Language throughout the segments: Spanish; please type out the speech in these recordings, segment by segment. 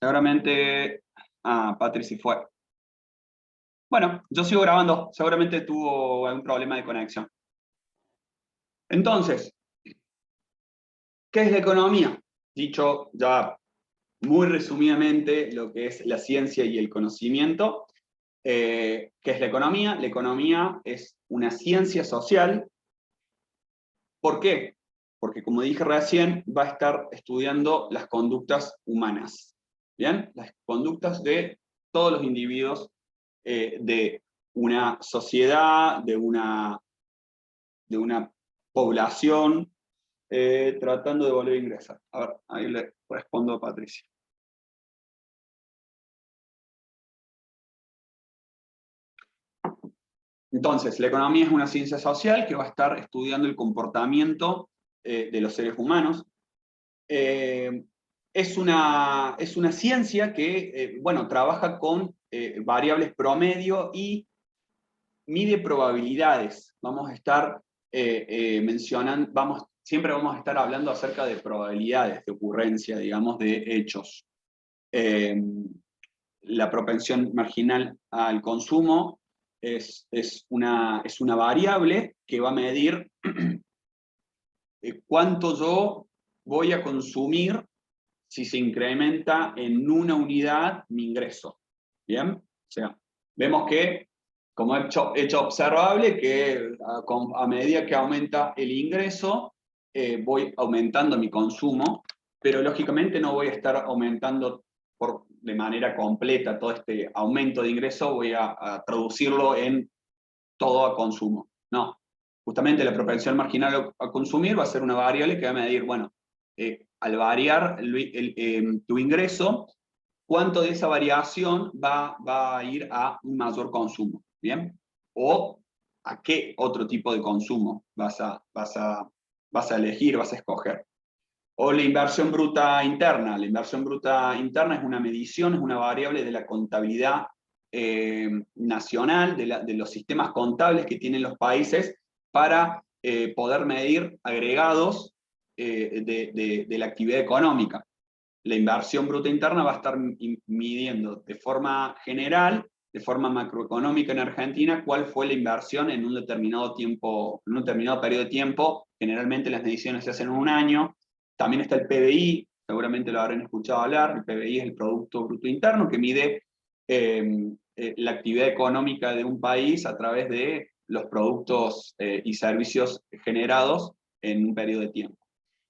Seguramente... Ah, Patricia fue. Bueno, yo sigo grabando. Seguramente tuvo algún problema de conexión. Entonces, ¿qué es la economía? Dicho ya muy resumidamente lo que es la ciencia y el conocimiento. ¿Qué es la economía? La economía es una ciencia social. ¿Por qué? Porque, como dije recién, va a estar estudiando las conductas humanas. ¿Bien? Las conductas de todos los individuos de una sociedad, de una población, tratando de volver a ingresar. A ver, ahí le respondo a Patricia. Entonces, la economía es una ciencia social que va a estar estudiando el comportamiento de los seres humanos. Eh, es una ciencia que, bueno, trabaja con variables promedio y mide probabilidades. Vamos a estar mencionando, siempre vamos a estar hablando acerca de probabilidades de ocurrencia, digamos, de hechos. La propensión marginal al consumo es una variable que va a medir cuánto yo voy a consumir si se incrementa en una unidad mi ingreso. ¿Bien? O sea, vemos que, como hecho observable, que a medida que aumenta el ingreso, voy aumentando mi consumo, pero lógicamente no voy a estar aumentando de manera completa todo este aumento de ingreso, voy a traducirlo en todo a consumo. No, justamente la propensión marginal a consumir va a ser una variable que va a medir, bueno, al variar tu ingreso, cuánto de esa variación va a ir a un mayor consumo, ¿bien? O a qué otro tipo de consumo vas a elegir, vas a escoger. O la inversión bruta interna. La inversión bruta interna es una medición, es una variable de la contabilidad nacional, de los sistemas contables que tienen los países para poder medir agregados de la actividad económica. La inversión bruta interna va a estar midiendo de forma general, de forma macroeconómica en Argentina, cuál fue la inversión en un determinado tiempo, en un determinado periodo de tiempo. Generalmente las mediciones se hacen en un año. También está el PBI, seguramente lo habrán escuchado hablar. El PBI es el Producto Bruto Interno, que mide la actividad económica de un país a través de los productos y servicios generados en un periodo de tiempo.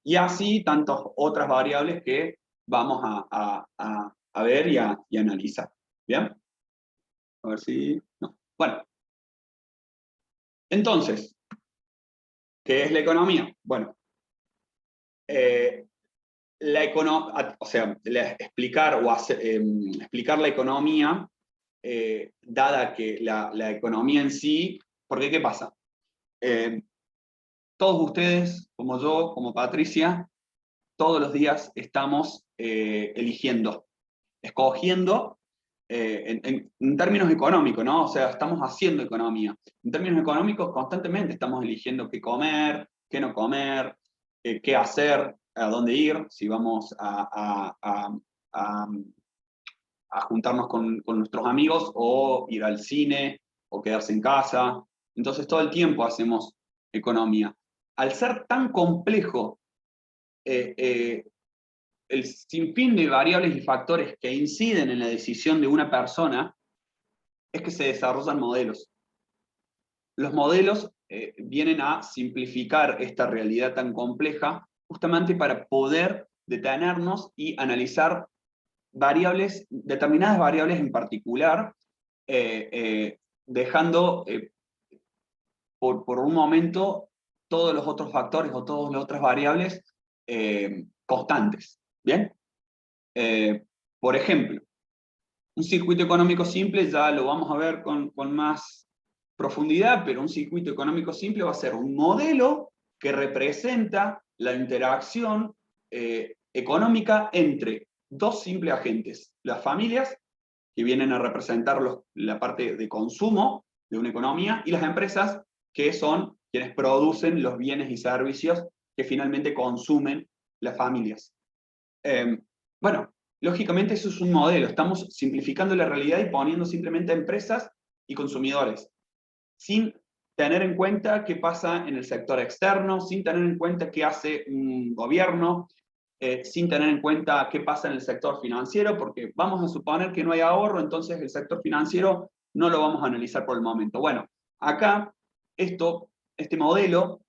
Y así tantas otras variables que vamos a ver y analizar. ¿Bien? A ver si... No. Bueno. Entonces, ¿qué es la economía? Bueno, o sea, explicar, explicar la economía, dada que la economía en sí, porque ¿qué pasa? Todos ustedes, como yo, como Patricia, todos los días estamos eligiendo, escogiendo en términos económicos, ¿no? O sea, estamos haciendo economía. En términos económicos, constantemente estamos eligiendo qué comer, qué no comer, qué hacer, a dónde ir, si vamos a juntarnos con nuestros amigos o ir al cine o quedarse en casa. Entonces, todo el tiempo hacemos economía. Al ser tan complejo eh, eh, el sinfín de variables y factores que inciden en la decisión de una persona, es que se desarrollan modelos. Los modelos vienen a simplificar esta realidad tan compleja justamente para poder detenernos y analizar variables, determinadas variables en particular, dejando por un momento todos los otros factores o todas las otras variables constantes. ¿Bien? Por ejemplo, un circuito económico simple ya lo vamos a ver con más profundidad, pero un circuito económico simple va a ser un modelo que representa la interacción económica entre dos simples agentes, las familias, que vienen a representar la parte de consumo de una economía, y las empresas, que son quienes producen los bienes y servicios que finalmente consumen las familias. Bueno, lógicamente eso es un modelo, estamos simplificando la realidad y poniendo simplemente a empresas y consumidores, sin tener en cuenta qué pasa en el sector externo, sin tener en cuenta qué hace un gobierno, sin tener en cuenta qué pasa en el sector financiero, porque vamos a suponer que no hay ahorro, entonces el sector financiero no lo vamos a analizar por el momento. Bueno, acá este modelo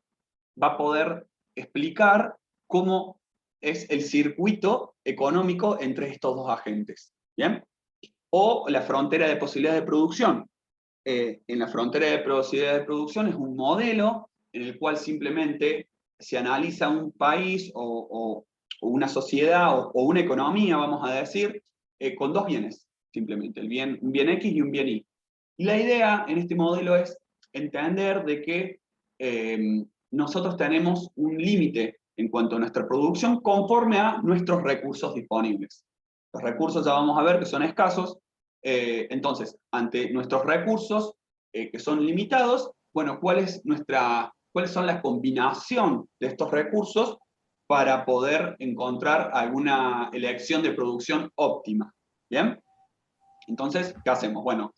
va a poder explicar cómo es el circuito económico entre estos dos agentes, ¿bien? O la frontera de posibilidades de producción. En la frontera de posibilidades de producción es un modelo en el cual simplemente se analiza un país o una sociedad o una economía, vamos a decir, con dos bienes, simplemente, un bien X y un bien Y. Y la idea en este modelo es entender de que nosotros tenemos un límite en cuanto a nuestra producción conforme a nuestros recursos disponibles. Los recursos ya vamos a ver que son escasos, entonces, ante nuestros recursos que son limitados, bueno, ¿cuáles son la combinación de estos recursos para poder encontrar alguna elección de producción óptima? ¿Bien? Entonces, ¿qué hacemos? Bueno,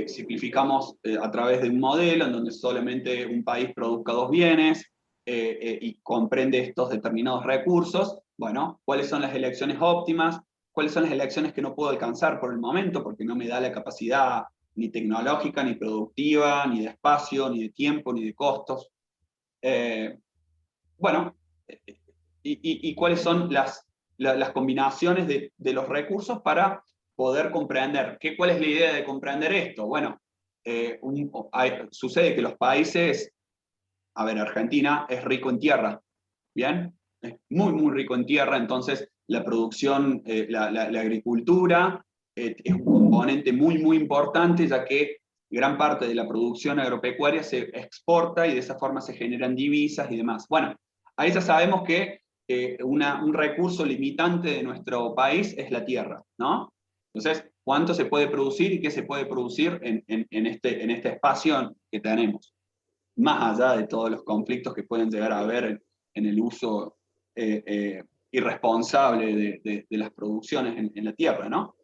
simplificamos a través de un modelo en donde solamente un país produzca dos bienes y comprende estos determinados recursos. Bueno, ¿cuáles son las elecciones óptimas? ¿Cuáles son las elecciones que no puedo alcanzar por el momento porque no me da la capacidad ni tecnológica, ni productiva, ni de espacio, ni de tiempo, ni de costos? Bueno, y cuáles son las combinaciones de los recursos para poder comprender. ¿Cuál es la idea de comprender esto? Bueno, sucede que los países, a ver, Argentina es rico en tierra, ¿bien? Es muy, muy rico en tierra, entonces la producción, la agricultura es un componente muy, muy importante, ya que gran parte de la producción agropecuaria se exporta y de esa forma se generan divisas y demás. Bueno, ahí ya sabemos que un recurso limitante de nuestro país es la tierra, ¿no? Entonces, ¿cuánto se puede producir y qué se puede producir en este espacio que tenemos? Más allá de todos los conflictos que pueden llegar a haber en el uso irresponsable de las producciones en la tierra, ¿no?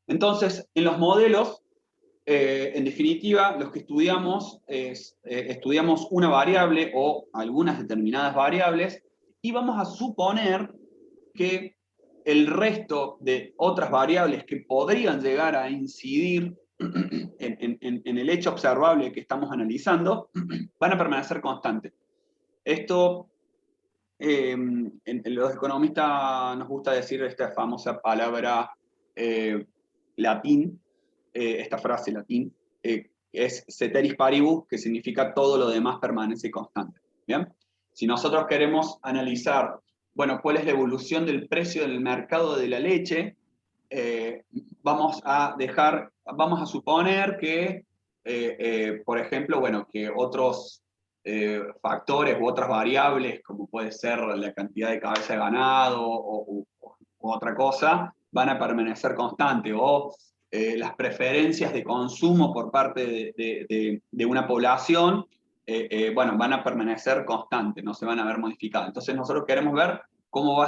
Entonces, en los modelos, en definitiva, los que estudiamos estudiamos una variable o algunas determinadas variables y vamos a suponer que el resto de otras variables que podrían llegar a incidir en el hecho observable que estamos analizando van a permanecer constantes. Esto, en los economistas nos gusta decir esta famosa palabra latín, esta frase latín, es ceteris paribus, que significa todo lo demás permanece constante. ¿Bien? Si nosotros queremos analizar, bueno, cuál es la evolución del precio del mercado de la leche, vamos a suponer que, por ejemplo, bueno, que otros factores u otras variables, como puede ser la cantidad de cabeza de ganado o otra cosa, van a permanecer constantes, o las preferencias de consumo por parte de una población, bueno, van a permanecer constantes, no se van a ver modificadas. Entonces nosotros queremos ver cómo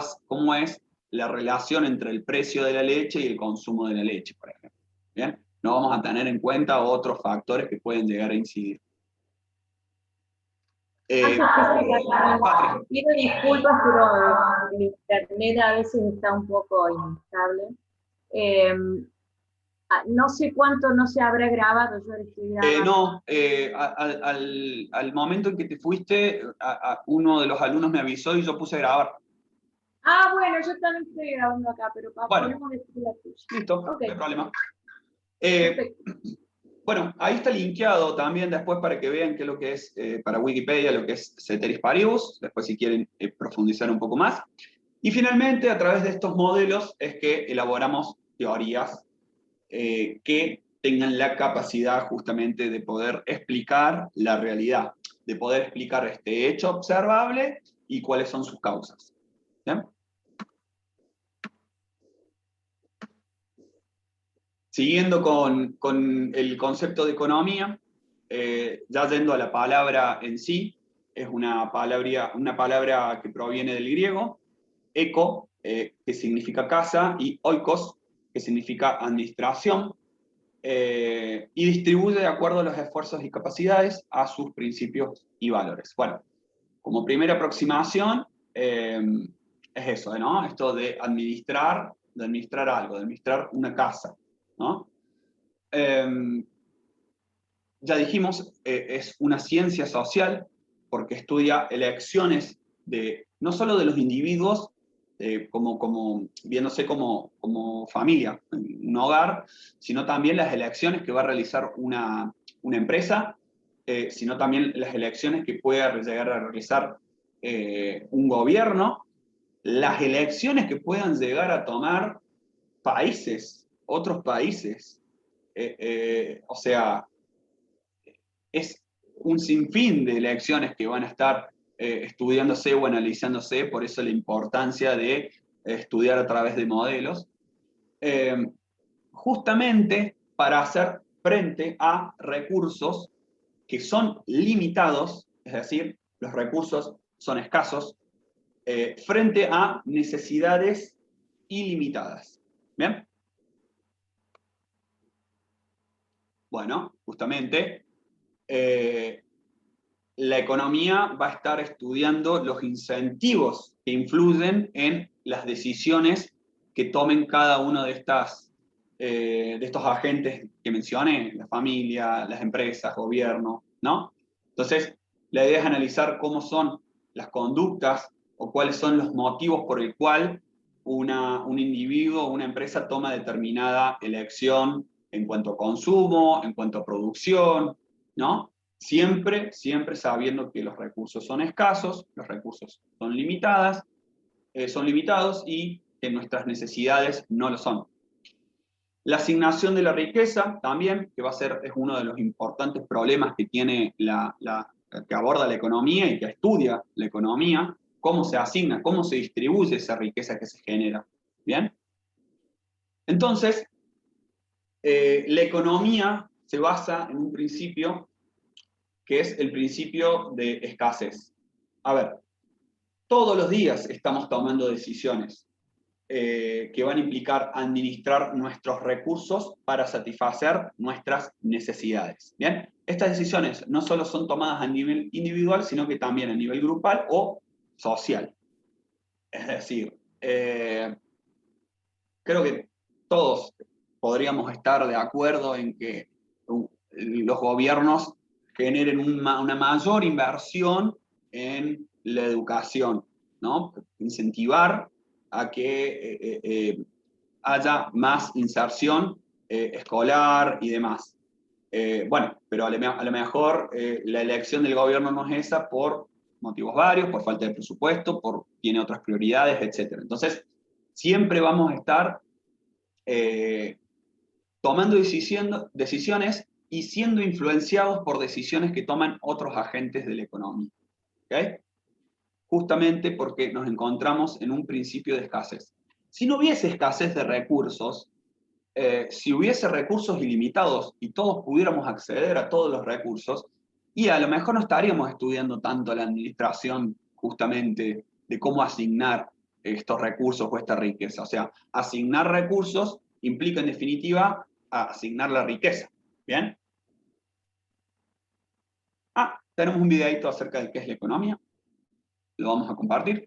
es la relación entre el precio de la leche y el consumo de la leche, por ejemplo. ¿Bien? No vamos a tener en cuenta otros factores que pueden llegar a incidir. Patri. Pido disculpas, pero el internet a veces está un poco inestable. No sé cuánto no se habrá grabado, yo estoy grabando. No, al momento en que te fuiste, uno de los alumnos me avisó y yo puse a grabar. Ah, bueno, yo también estoy grabando acá, pero Bueno, podemos decir la tuya. listo, Okay. no hay problema. Perfecto. Bueno, ahí está linkeado también después para que vean qué es lo que es para Wikipedia, lo que es ceteris paribus, después si quieren profundizar un poco más. Y finalmente, a través de estos modelos es que elaboramos teorías que tengan la capacidad justamente de poder explicar la realidad, de poder explicar este hecho observable y cuáles son sus causas. ¿Bien? Siguiendo con el concepto de economía, ya yendo a la palabra en sí, es una palabra que proviene del griego, eco, que significa casa, y oikos, que significa administración, y distribuye de acuerdo a los esfuerzos y capacidades a sus principios y valores. Bueno, como primera aproximación, es eso, ¿no? Esto de administrar algo, de administrar una casa, ¿no? Ya dijimos, es una ciencia social porque estudia elecciones no solo de los individuos, viéndose como familia, un hogar, sino también las elecciones que va a realizar una empresa, sino también las elecciones que pueda llegar a realizar un gobierno, las elecciones que puedan llegar a tomar países, otros países. O sea, es un sinfín de elecciones que van a estar estudiándose o analizándose, por eso la importancia de estudiar a través de modelos, justamente para hacer frente a recursos que son limitados, es decir, los recursos son escasos, frente a necesidades ilimitadas. ¿Bien? Bueno, justamente, la economía va a estar estudiando los incentivos que influyen en las decisiones que tomen cada uno de estos agentes que mencioné, la familia, las empresas, gobierno, ¿no? Entonces, la idea es analizar cómo son las conductas o cuáles son los motivos por el cual un individuo o una empresa toma determinada elección en cuanto a consumo, en cuanto a producción, ¿no? Siempre sabiendo que los recursos son escasos, los recursos son limitados y que nuestras necesidades no lo son. La asignación de la riqueza también, que es uno de los importantes problemas que tiene que aborda la economía y que estudia la economía, cómo se asigna, cómo se distribuye esa riqueza que se genera. ¿Bien? Entonces, la economía se basa en un principio que es el principio de escasez. A ver, todos los días estamos tomando decisiones que van a implicar administrar nuestros recursos para satisfacer nuestras necesidades. ¿Bien? Estas decisiones no solo son tomadas a nivel individual, sino que también a nivel grupal o social. Es decir, creo que todos podríamos estar de acuerdo en que los gobiernos generen una mayor inversión en la educación, ¿no? Incentivar a que haya más inserción escolar y demás. Bueno, pero a lo mejor la elección del gobierno no es esa por motivos varios, por falta de presupuesto, tiene otras prioridades, etc. Entonces, siempre vamos a estar tomando decisiones y siendo influenciados por decisiones que toman otros agentes de la economía. ¿Okay? Justamente porque nos encontramos en un principio de escasez. Si no hubiese escasez de recursos, si hubiese recursos ilimitados y todos pudiéramos acceder a todos los recursos, y a lo mejor no estaríamos estudiando tanto la administración justamente de cómo asignar estos recursos o esta riqueza. O sea, asignar recursos implica en definitiva asignar la riqueza. ¿Bien? Tenemos un videito acerca de qué es la economía. Lo vamos a compartir.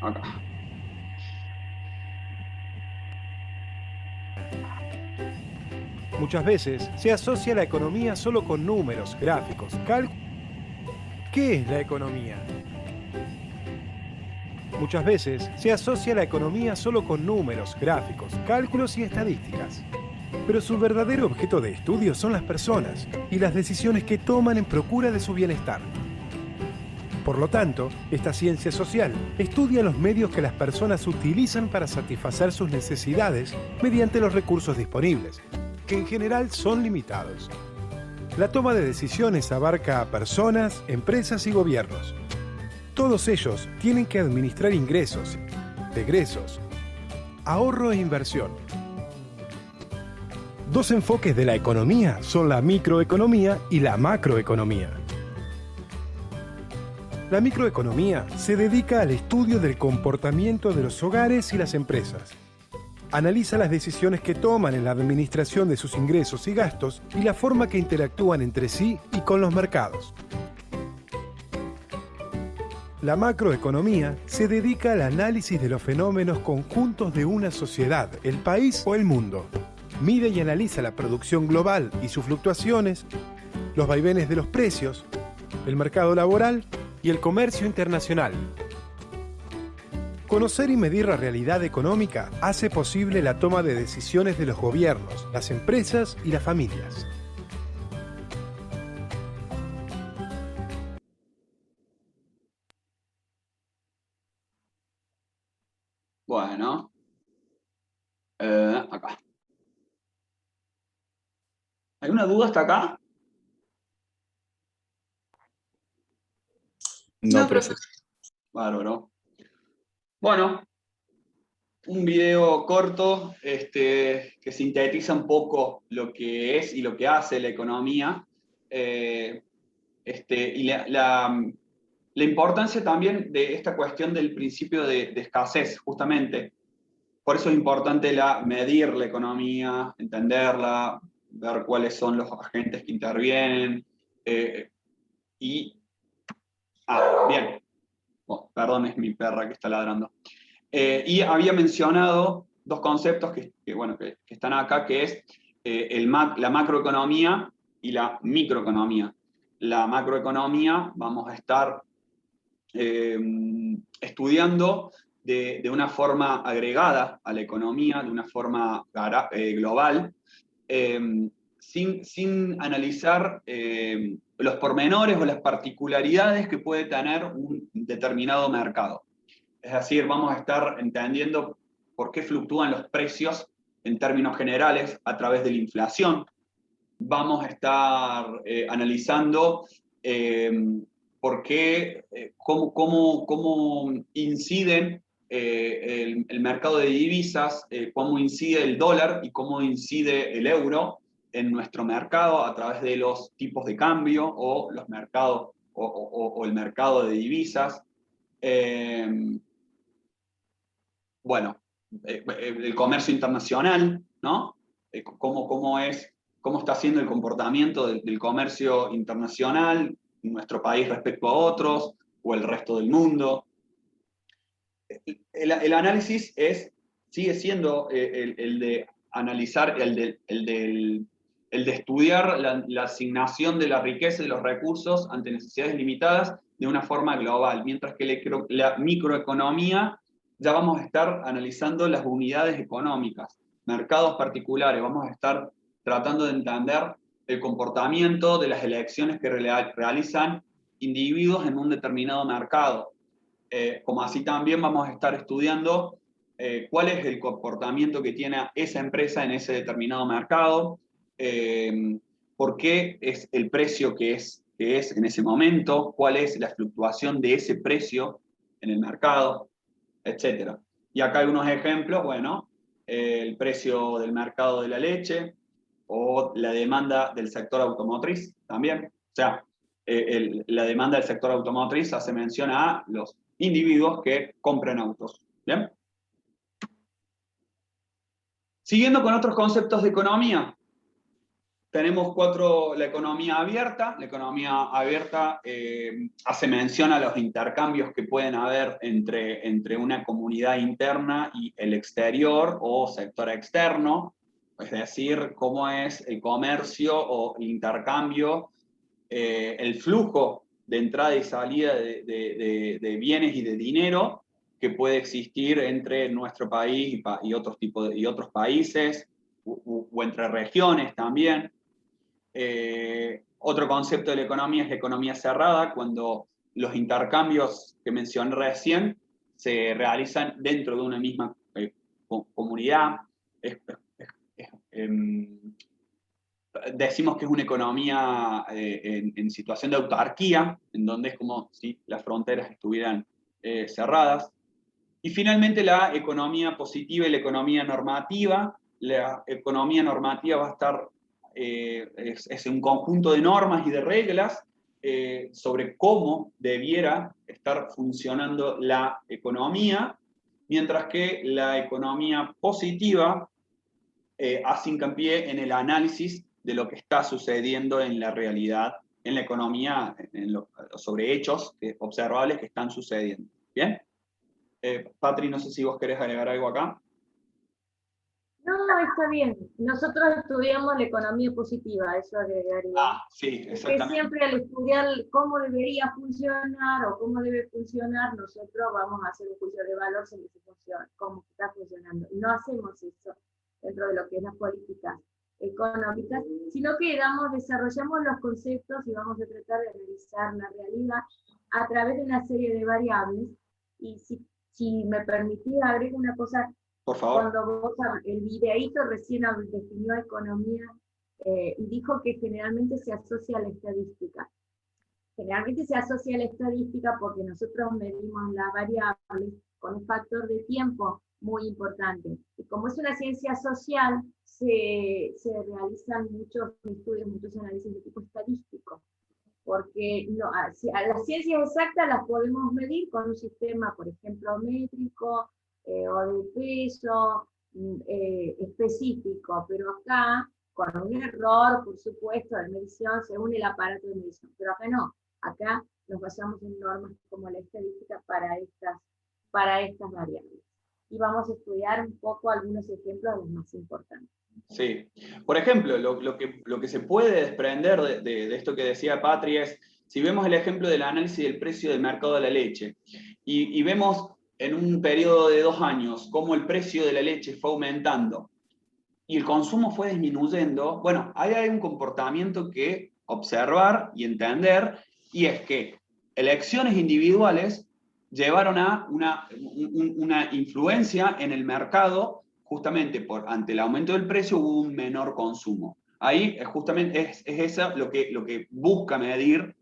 Acá. Muchas veces se asocia la economía solo con números, gráficos, cálculos. ¿Qué es la economía? Muchas veces se asocia la economía solo con números, gráficos, cálculos y estadísticas. Pero su verdadero objeto de estudio son las personas y las decisiones que toman en procura de su bienestar. Por lo tanto, esta ciencia social estudia los medios que las personas utilizan para satisfacer sus necesidades mediante los recursos disponibles, que en general son limitados. La toma de decisiones abarca a personas, empresas y gobiernos. Todos ellos tienen que administrar ingresos, egresos, ahorro e inversión. Dos enfoques de la economía son la microeconomía y la macroeconomía. La microeconomía se dedica al estudio del comportamiento de los hogares y las empresas. Analiza las decisiones que toman en la administración de sus ingresos y gastos y la forma que interactúan entre sí y con los mercados. La macroeconomía se dedica al análisis de los fenómenos conjuntos de una sociedad, el país o el mundo. Mide y analiza la producción global y sus fluctuaciones, los vaivenes de los precios, el mercado laboral y el comercio internacional. Conocer y medir la realidad económica hace posible la toma de decisiones de los gobiernos, las empresas y las familias. Bueno, acá. ¿Alguna duda hasta acá? No, profe. Bárbaro. Bueno, un video corto que sintetiza un poco lo que es y lo que hace la economía y la importancia también de esta cuestión del principio de escasez, justamente. Por eso es importante medir la economía, entenderla, ver cuáles son los agentes que intervienen. Bien. Oh, perdón, es mi perra que está ladrando. Y había mencionado dos conceptos que están acá, que es la macroeconomía y la microeconomía. La macroeconomía vamos a estar estudiando de una forma agregada a la economía, de una forma global, sin analizar los pormenores o las particularidades que puede tener un determinado mercado. Es decir, vamos a estar entendiendo por qué fluctúan los precios en términos generales a través de la inflación. Vamos a estar analizando por qué, cómo inciden el mercado de divisas, cómo incide el dólar y cómo incide el euro en nuestro mercado a través de los tipos de cambio o los mercados o el mercado de divisas. El comercio internacional, ¿no? Cómo está siendo el comportamiento del comercio internacional en nuestro país respecto a otros o el resto del mundo. El análisis sigue siendo el de analizar, el de estudiar la asignación de la riqueza y los recursos ante necesidades limitadas de una forma global, mientras que la microeconomía ya vamos a estar analizando las unidades económicas, mercados particulares, vamos a estar tratando de entender el comportamiento de las elecciones que realizan individuos en un determinado mercado. Como así también vamos a estar estudiando cuál es el comportamiento que tiene esa empresa en ese determinado mercado, por qué es el precio que es en ese momento, cuál es la fluctuación de ese precio en el mercado, etc. Y acá hay unos ejemplos, el precio del mercado de la leche o la demanda del sector automotriz también. O sea, la demanda del sector automotriz hace mención a los individuos que compran autos. ¿Bien? Siguiendo con otros conceptos de economía, tenemos la economía abierta. La economía abierta hace mención a los intercambios que pueden haber entre una comunidad interna y el exterior o sector externo, es decir, cómo es el comercio o el intercambio, el flujo de entrada y salida de bienes y de dinero que puede existir entre nuestro país y otros países, o entre regiones también. Otro concepto de la economía es la economía cerrada, cuando los intercambios que mencioné recién se realizan dentro de una misma comunidad. decimos que es una economía en situación de autarquía, en donde es como si las fronteras estuvieran cerradas. Y finalmente la economía positiva y la economía normativa. La economía normativa va a estar, es un conjunto de normas y de reglas sobre cómo debiera estar funcionando la economía, mientras que la economía positiva hace hincapié en el análisis de lo que está sucediendo en la realidad, en la economía, sobre hechos observables que están sucediendo. ¿Bien? Patri, no sé si vos querés agregar algo acá. No, está bien. Nosotros estudiamos la economía positiva, eso agregaría. Sí, Que exactamente. siempre al estudiar cómo debería funcionar o cómo debe funcionar, nosotros vamos a hacer un juicio de valor sobre si funciona, cómo está funcionando. Y no hacemos eso dentro de lo que es las políticas económicas, sino que desarrollamos los conceptos y vamos a tratar de analizar la realidad a través de una serie de variables. Y si me permitís, agrego una cosa. Por favor. Cuando vos, el videíto recién definió economía y dijo que generalmente se asocia a la estadística. Generalmente se asocia a la estadística porque nosotros medimos las variables con un factor de tiempo muy importante. Y como es una ciencia social, se realizan muchos estudios, muchos análisis de tipo estadístico. Porque no, a las ciencias exactas las podemos medir con un sistema, por ejemplo, métrico, o de peso específico, pero acá, con un error, por supuesto, de medición, según el aparato de medición, pero acá no, acá nos basamos en normas como la estadística para estas variables. Y vamos a estudiar un poco algunos ejemplos de los más importantes. Sí. Por ejemplo, lo que se puede desprender de esto que decía Patri es, si vemos el ejemplo del análisis del precio del mercado de la leche, y vemos en un periodo de 2 años cómo el precio de la leche fue aumentando y el consumo fue disminuyendo, bueno, ahí hay un comportamiento que observar y entender, y es que elecciones individuales llevaron a una influencia en el mercado, justamente ante el aumento del precio hubo un menor consumo. Ahí justamente es eso lo que busca medir,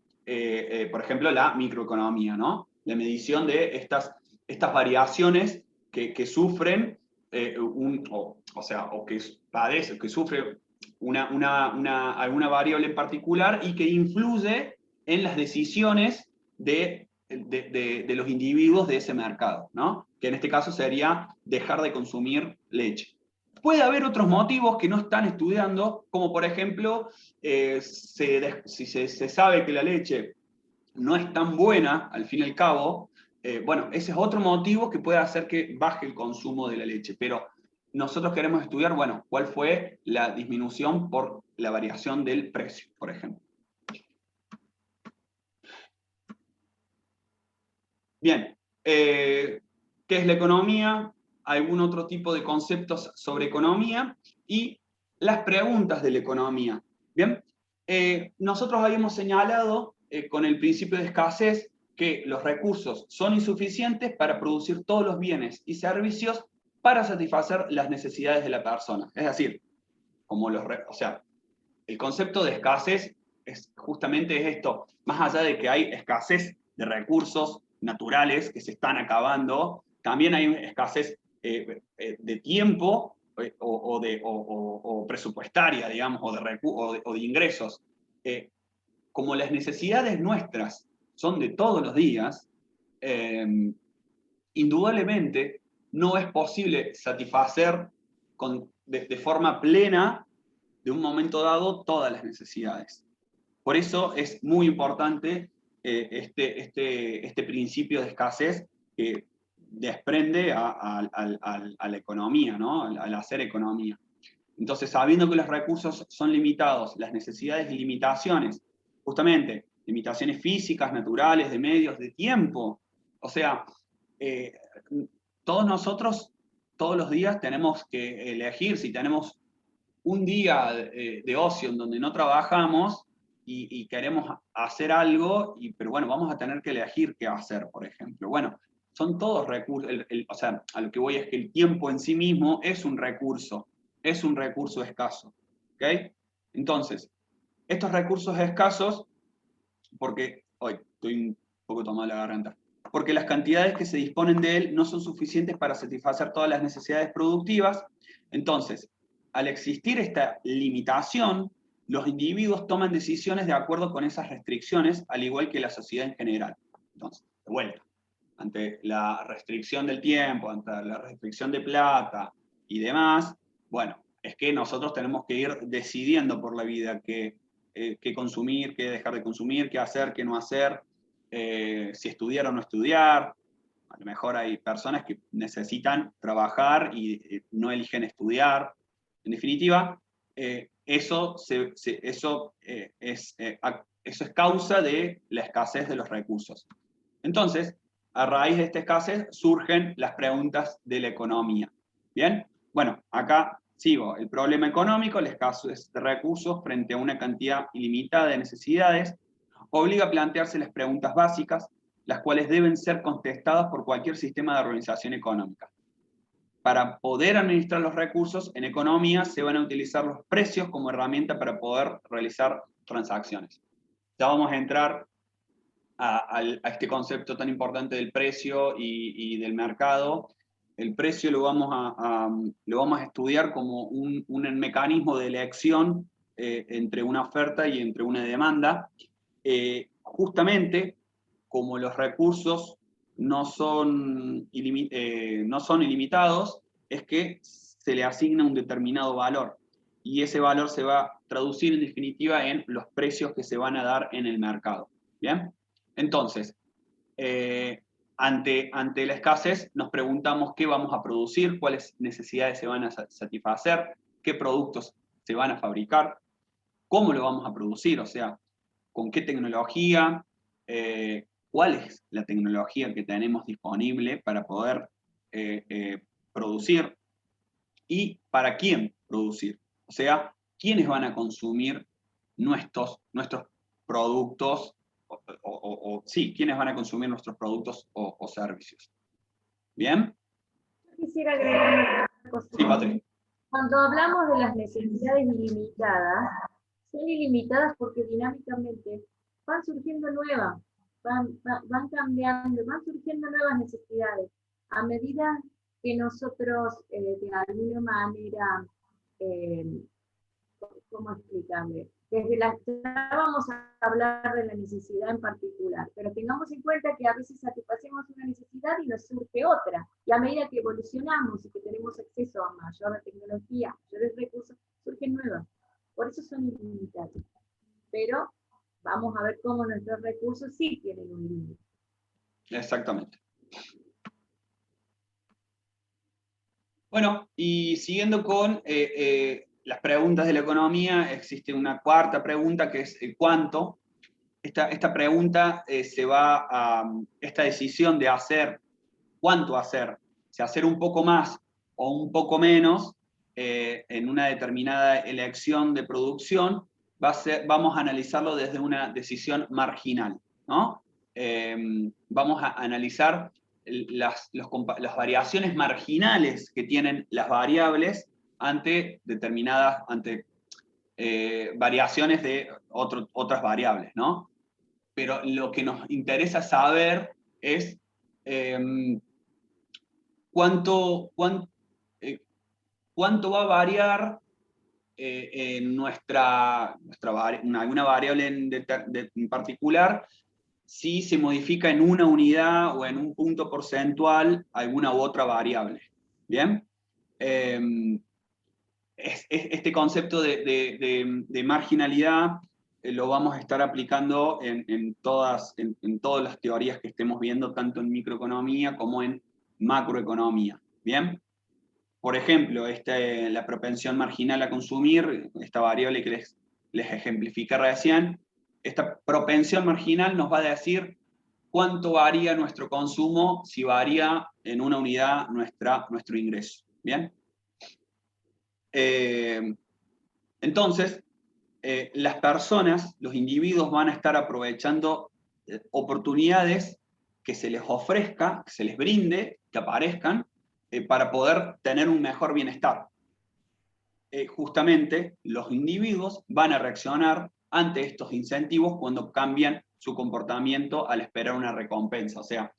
por ejemplo, la microeconomía, ¿no? La medición de estas variaciones que sufren o que padece, que sufre alguna variable en particular y que influye en las decisiones de los individuos de ese mercado, ¿no? Que en este caso sería dejar de consumir leche. Puede haber otros motivos que no están estudiando, como por ejemplo, si se sabe que la leche no es tan buena, al fin y al cabo, bueno, ese es otro motivo que puede hacer que baje el consumo de la leche, pero nosotros queremos estudiar, bueno, cuál fue la disminución por la variación del precio, por ejemplo. Bien, ¿qué es la economía? ¿Algún otro tipo de conceptos sobre economía? Y las preguntas de la economía. Bien, nosotros habíamos señalado con el principio de escasez que los recursos son insuficientes para producir todos los bienes y servicios para satisfacer las necesidades de la persona. Es decir, el concepto de escasez justamente es esto, más allá de que hay escasez de recursos naturales que se están acabando, también hay escasez de tiempo o presupuestaria, digamos, o de ingresos. Como las necesidades nuestras son de todos los días, indudablemente no es posible satisfacer de forma plena, de un momento dado, todas las necesidades. Por eso es muy importante este principio de escasez que desprende a la economía, ¿no? Al hacer economía. Entonces, sabiendo que los recursos son limitados, las necesidades y limitaciones, justamente, limitaciones físicas, naturales, de medios, de tiempo, o sea, todos nosotros, todos los días tenemos que elegir si tenemos un día de ocio en donde no trabajamos y queremos hacer algo, pero bueno, vamos a tener que elegir qué hacer, por ejemplo. Bueno, son todos recursos, o sea, a lo que voy es que el tiempo en sí mismo es un recurso escaso. ¿Ok? Entonces, estos recursos escasos, porque, hoy estoy un poco tomado la garganta, porque las cantidades que se disponen de él no son suficientes para satisfacer todas las necesidades productivas. Entonces, al existir esta limitación, los individuos toman decisiones de acuerdo con esas restricciones, al igual que la sociedad en general. Entonces, de vuelta, ante la restricción del tiempo, ante la restricción de plata y demás, bueno, es que nosotros tenemos que ir decidiendo por la vida qué consumir, qué dejar de consumir, qué hacer, qué no hacer, si estudiar o no estudiar. A lo mejor hay personas que necesitan trabajar y no eligen estudiar. En definitiva, eso es causa de la escasez de los recursos. Entonces, a raíz de esta escasez surgen las preguntas de la economía. ¿Bien? Bueno, acá sigo. El problema económico, la escasez de recursos frente a una cantidad ilimitada de necesidades, obliga a plantearse las preguntas básicas, las cuales deben ser contestadas por cualquier sistema de organización económica. Para poder administrar los recursos, en economía se van a utilizar los precios como herramienta para poder realizar transacciones. Ya vamos a entrar a este concepto tan importante del precio y del mercado. El precio lo vamos a estudiar como un mecanismo de elección entre una oferta y entre una demanda. Justamente como los recursos no son ilimitados, es que se le asigna un determinado valor. Y ese valor se va a traducir en definitiva en los precios que se van a dar en el mercado. ¿Bien? Entonces, ante la escasez nos preguntamos qué vamos a producir, cuáles necesidades se van a satisfacer, qué productos se van a fabricar, cómo lo vamos a producir, o sea, con qué tecnología, cuál es la tecnología que tenemos disponible para poder producir y para quién producir. O sea, quiénes van a consumir nuestros productos, sí, quiénes van a consumir nuestros productos o servicios. ¿Bien? Quisiera agregar una cosa. Sí, Patrick. Cuando hablamos de las necesidades ilimitadas, son ilimitadas porque dinámicamente van surgiendo nuevas, van cambiando, van surgiendo nuevas necesidades. A medida que nosotros, de alguna manera, ¿cómo explicarle? Ya vamos a hablar de la necesidad en particular, pero tengamos en cuenta que a veces satisfacemos una necesidad y nos surge otra. Y a medida que evolucionamos y que tenemos acceso a mayor tecnología, mayores recursos, surgen nuevas. Por eso son ilimitadas. Pero vamos a ver cómo nuestros recursos sí tienen un límite. Exactamente. Bueno, y siguiendo con las preguntas de la economía, existe una cuarta pregunta que es el cuánto. Esta pregunta se va a esta decisión de hacer, cuánto hacer, si hacer un poco más o un poco menos en una determinada elección de producción, vamos a analizarlo desde una decisión marginal, ¿no? Vamos a analizar las variaciones marginales que tienen las variables ante determinadas, variaciones de otras variables, ¿no? Pero lo que nos interesa saber es cuánto va a variar en alguna variable en particular si se modifica en una unidad o en un punto porcentual alguna u otra variable. ¿Bien? Este concepto de marginalidad lo vamos a estar aplicando en todas las teorías que estemos viendo, tanto en microeconomía como en macroeconomía. ¿Bien? Por ejemplo, la propensión marginal a consumir, esta variable que les ejemplifiqué recién, esta propensión marginal nos va a decir cuánto varía nuestro consumo si varía en una unidad nuestro ingreso. ¿Bien? Entonces, las personas, los individuos van a estar aprovechando oportunidades que se les ofrezca, que se les brinde, que aparezcan, para poder tener un mejor bienestar. justamente los individuos van a reaccionar ante estos incentivos cuando cambian su comportamiento al esperar una recompensa. O sea,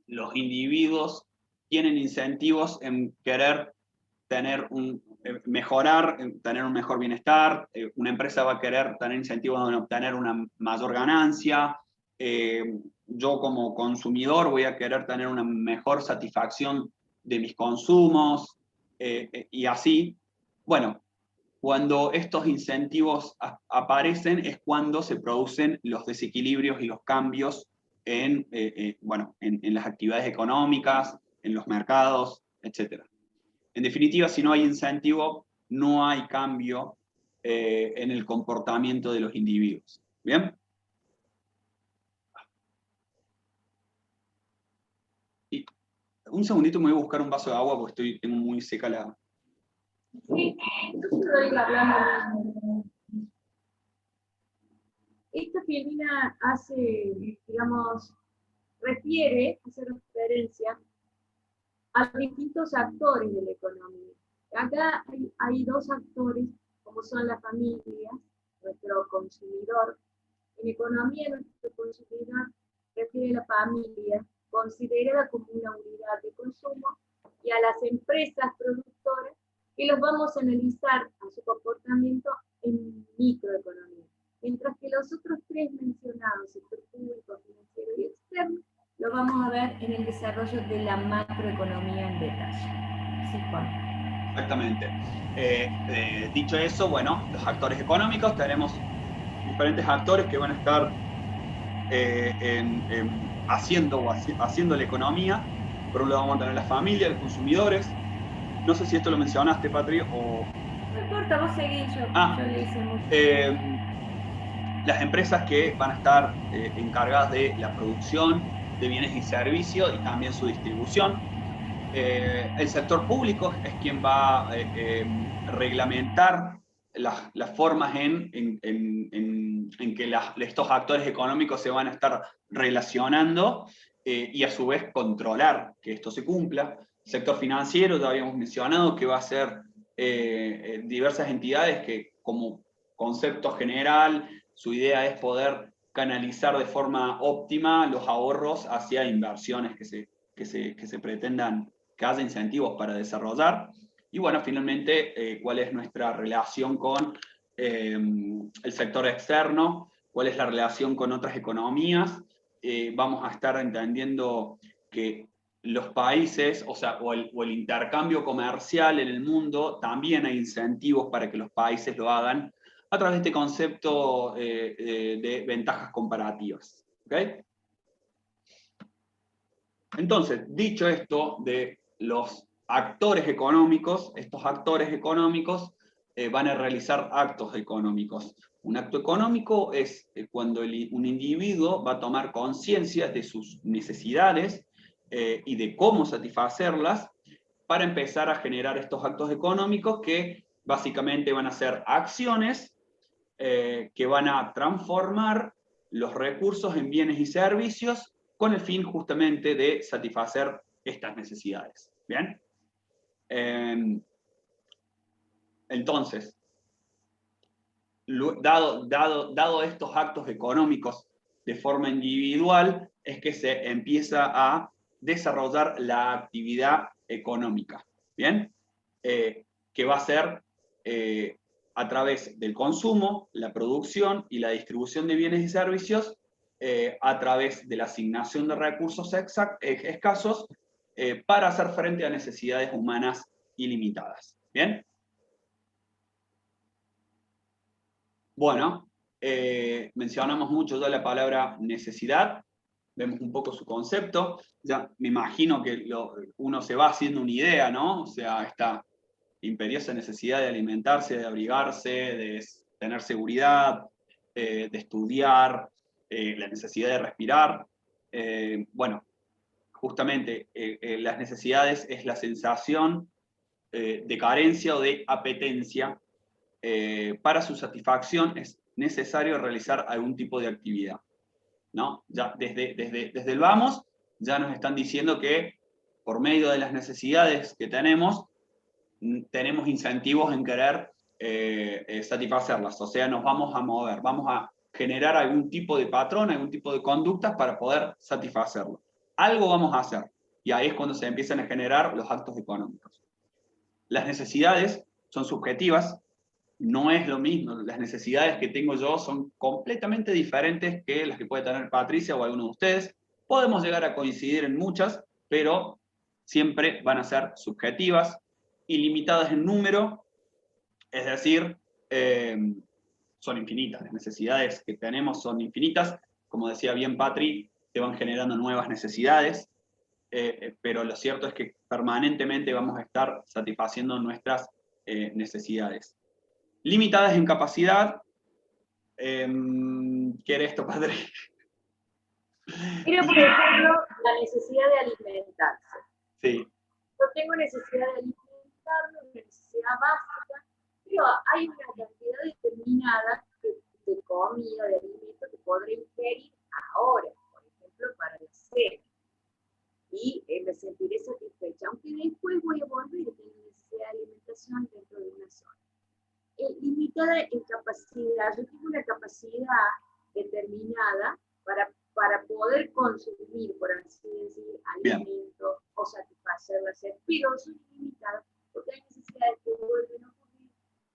los individuos tienen incentivos en querer tener mejorar, tener un mejor bienestar, una empresa va a querer tener incentivos en obtener una mayor ganancia, yo como consumidor voy a querer tener una mejor satisfacción de mis consumos, y así. Bueno, cuando estos incentivos aparecen es cuando se producen los desequilibrios y los cambios bueno, en las actividades económicas, en los mercados, etc. En definitiva, si no hay incentivo, no hay cambio en el comportamiento de los individuos. ¿Bien? Y un segundito, me voy a buscar un vaso de agua porque tengo muy seca la... Sí, entonces estoy hablando. Esta filmina hace, digamos, hace referencia a los distintos actores de la economía. Acá hay dos actores, como son las familias, nuestro consumidor. En economía, nuestro consumidor refiere a la familia, considerada como una unidad de consumo, y a las empresas productoras, que los vamos a analizar a su comportamiento en microeconomía. Mientras que los otros tres mencionados, sector público, financiero y externo, lo vamos a ver en el desarrollo de la macroeconomía en detalle. Sí, Juan. Exactamente. Dicho eso, bueno, los actores económicos, tenemos diferentes actores que van a estar haciendo la economía. Por un lado vamos a tener la familia, los consumidores. No sé si esto lo mencionaste, Patri, o... No importa, vos seguís, yo le hice mucho. Las empresas que van a estar encargadas de la producción de bienes y servicios y también su distribución. El sector público es quien va a reglamentar las formas en que estos actores económicos se van a estar relacionando y a su vez controlar que esto se cumpla. El sector financiero, ya habíamos mencionado, que va a ser diversas entidades que, como concepto general, su idea es poder canalizar de forma óptima los ahorros hacia inversiones que se pretendan, que haya incentivos para desarrollar. Y bueno, finalmente, cuál es nuestra relación con el sector externo, cuál es la relación con otras economías. Vamos a estar entendiendo que los países, o el intercambio comercial en el mundo, también hay incentivos para que los países lo hagan a través de este concepto de ventajas comparativas. ¿Okay? Entonces, dicho esto de los actores económicos, estos actores económicos van a realizar actos económicos. Un acto económico es cuando un individuo va a tomar conciencia de sus necesidades y de cómo satisfacerlas para empezar a generar estos actos económicos que básicamente van a ser acciones que van a transformar los recursos en bienes y servicios con el fin justamente de satisfacer estas necesidades. ¿Bien? Entonces, dado estos actos económicos de forma individual, es que se empieza a desarrollar la actividad económica. ¿Bien? Que va a ser a través del consumo, la producción y la distribución de bienes y servicios, a través de la asignación de recursos escasos para hacer frente a necesidades humanas ilimitadas. ¿Bien? Bueno, mencionamos mucho ya la palabra necesidad, vemos un poco su concepto, ya me imagino que uno se va haciendo una idea, ¿no? O sea, esta imperiosa necesidad de alimentarse, de abrigarse, de tener seguridad, de estudiar, la necesidad de respirar. Bueno, justamente las necesidades es la sensación de carencia o de apetencia. Para su satisfacción es necesario realizar algún tipo de actividad, ¿no? Ya desde el vamos, ya nos están diciendo que por medio de las necesidades que tenemos, tenemos incentivos en querer satisfacerlas, o sea, nos vamos a mover, vamos a generar algún tipo de patrón, algún tipo de conductas para poder satisfacerlo. Algo vamos a hacer, y ahí es cuando se empiezan a generar los actos económicos. Las necesidades son subjetivas, no es lo mismo, las necesidades que tengo yo son completamente diferentes que las que puede tener Patricia o alguno de ustedes. Podemos llegar a coincidir en muchas, pero siempre van a ser subjetivas, ilimitadas en número, es decir, son infinitas. Las necesidades que tenemos son infinitas. Como decía bien Patri, te van generando nuevas necesidades, pero lo cierto es que permanentemente vamos a estar satisfaciendo nuestras necesidades. Limitadas en capacidad. ¿Qué era esto, Patri? Era, por ejemplo, la necesidad de alimentarse. Sí. Yo tengo necesidad de alimentarme, una necesidad básica, pero hay una cantidad determinada de comida, de alimento que podré ingerir ahora, por ejemplo, para la cena. Y me sentiré satisfecha, aunque después voy a volver a tener necesidad de alimentación dentro de una zona. Limitada en capacidad, yo tengo una capacidad determinada para poder consumir, por así decir, alimentos o satisfacer la sed, pero soy limitada porque hay necesidades que vuelven a ocurrir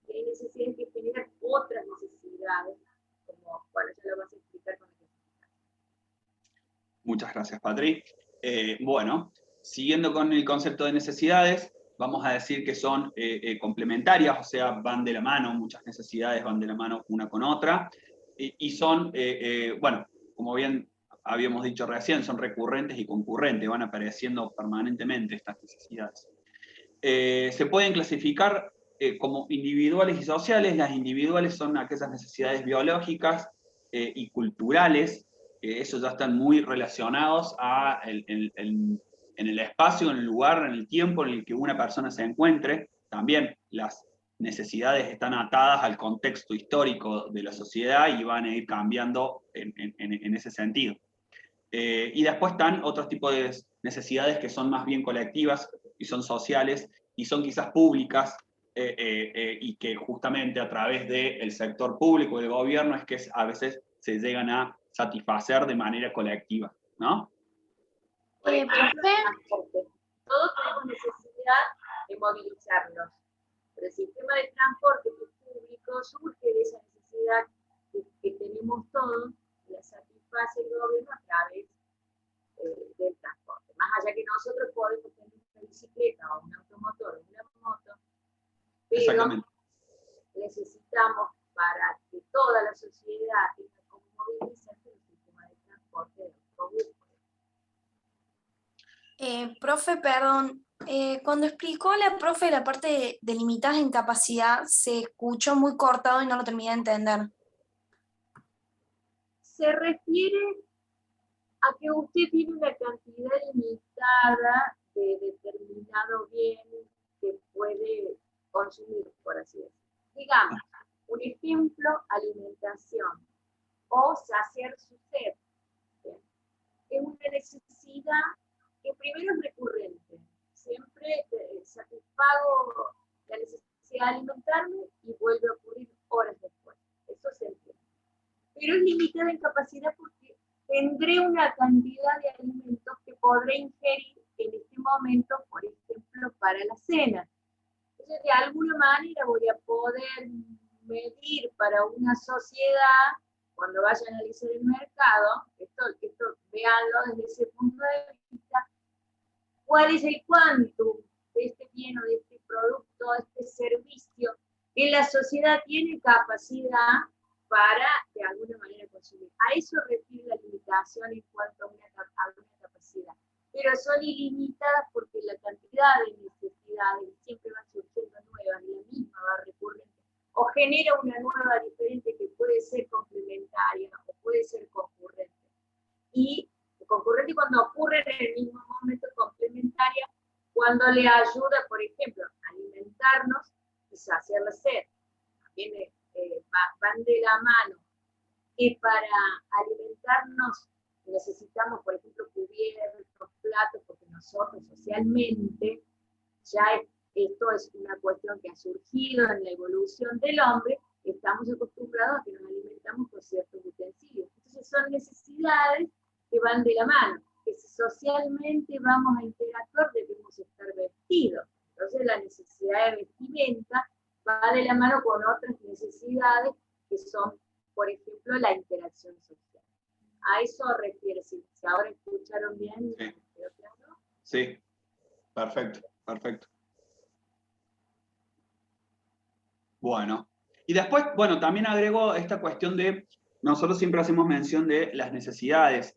y hay necesidades que generan otras necesidades, como, bueno, ya lo vas a explicar con el. Muchas gracias, Patri. Bueno, siguiendo con el concepto de necesidades, vamos a decir que son complementarias, o sea, van de la mano, muchas necesidades van de la mano una con otra, y son, bueno, como bien habíamos dicho recién, son recurrentes y concurrentes, van apareciendo permanentemente estas necesidades. Se pueden clasificar como individuales y sociales. Las individuales son aquellas necesidades biológicas y culturales, esos ya están muy relacionados en el espacio, en el lugar, en el tiempo en el que una persona se encuentre. También las necesidades están atadas al contexto histórico de la sociedad y van a ir cambiando en ese sentido. Y después están otros tipos de necesidades que son más bien colectivas y son sociales y son quizás públicas, y que justamente a través del sector público, del gobierno, es que a veces se llegan a satisfacer de manera colectiva, ¿no? Profe, todos tenemos necesidad de movilizarnos, pero el sistema de transporte público surge de esa necesidad que tenemos todos, la satisface el gobierno a través del transporte. Más allá que nosotros podemos tener una bicicleta o un automotor o una moto, pero necesitamos para que toda la sociedad tenga como movilizarse el sistema de transporte de autobús. Profe, perdón, cuando explicó la profe la parte de limitadas en capacidad, se escuchó muy cortado y no lo terminé de entender. Se refiere a que usted tiene una cantidad limitada de determinado bien que puede consumir, por así decirlo. Digamos, un ejemplo, alimentación o saciar su sed. ¿Bien? Es una necesidad que primero es recurrente. Siempre satisfago la necesidad de alimentarme y vuelve a ocurrir horas después. Eso se entiende. Pero es limitada en capacidad porque tendré una cantidad de alimentos que podré ingerir en este momento, por ejemplo, para la cena. Entonces, de alguna manera voy a poder medir para una sociedad, cuando vaya a analizar el mercado, esto véanlo desde ese punto de vista, cuál es el quantum de este bien o de este producto, de este servicio, que la sociedad tiene capacidad para, de alguna manera, consumir. A eso refiere la limitación en cuanto a una capacidad. Pero son ilimitadas porque la cantidad de necesidades siempre van surgiendo nuevas, y la misma va recurrente, o genera una nueva diferente que puede ser complementaria o puede ser concurrente. Y concurrente cuando ocurre en el mismo momento, complementaria cuando le ayuda, por ejemplo, a alimentarnos y saciar la sed. También van de la mano. Y para alimentarnos necesitamos, por ejemplo, cubiertos, platos, porque nosotros socialmente ya esto es una cuestión que ha surgido en la evolución del hombre, estamos acostumbrados a que nos alimentamos con ciertos utensilios. Entonces son necesidades que van de la mano, que si socialmente vamos a interactuar debemos estar vestidos. Entonces la necesidad de vestimenta va de la mano con otras necesidades que son, por ejemplo, la interacción social. A eso refiere, si ahora escucharon bien. Sí. Claro. Sí, perfecto, perfecto. Bueno, y después, bueno, también agrego esta cuestión de, nosotros siempre hacemos mención de las necesidades,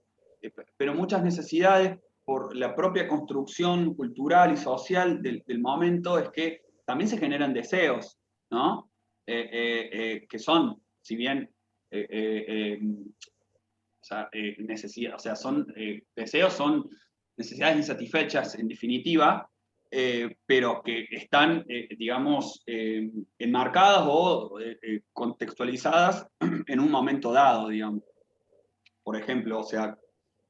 pero muchas necesidades por la propia construcción cultural y social del momento es que también se generan deseos, ¿no? Que son, si bien, o sea, son deseos, son necesidades insatisfechas en definitiva, pero que están, digamos, enmarcadas o contextualizadas en un momento dado, digamos. Por ejemplo, o sea,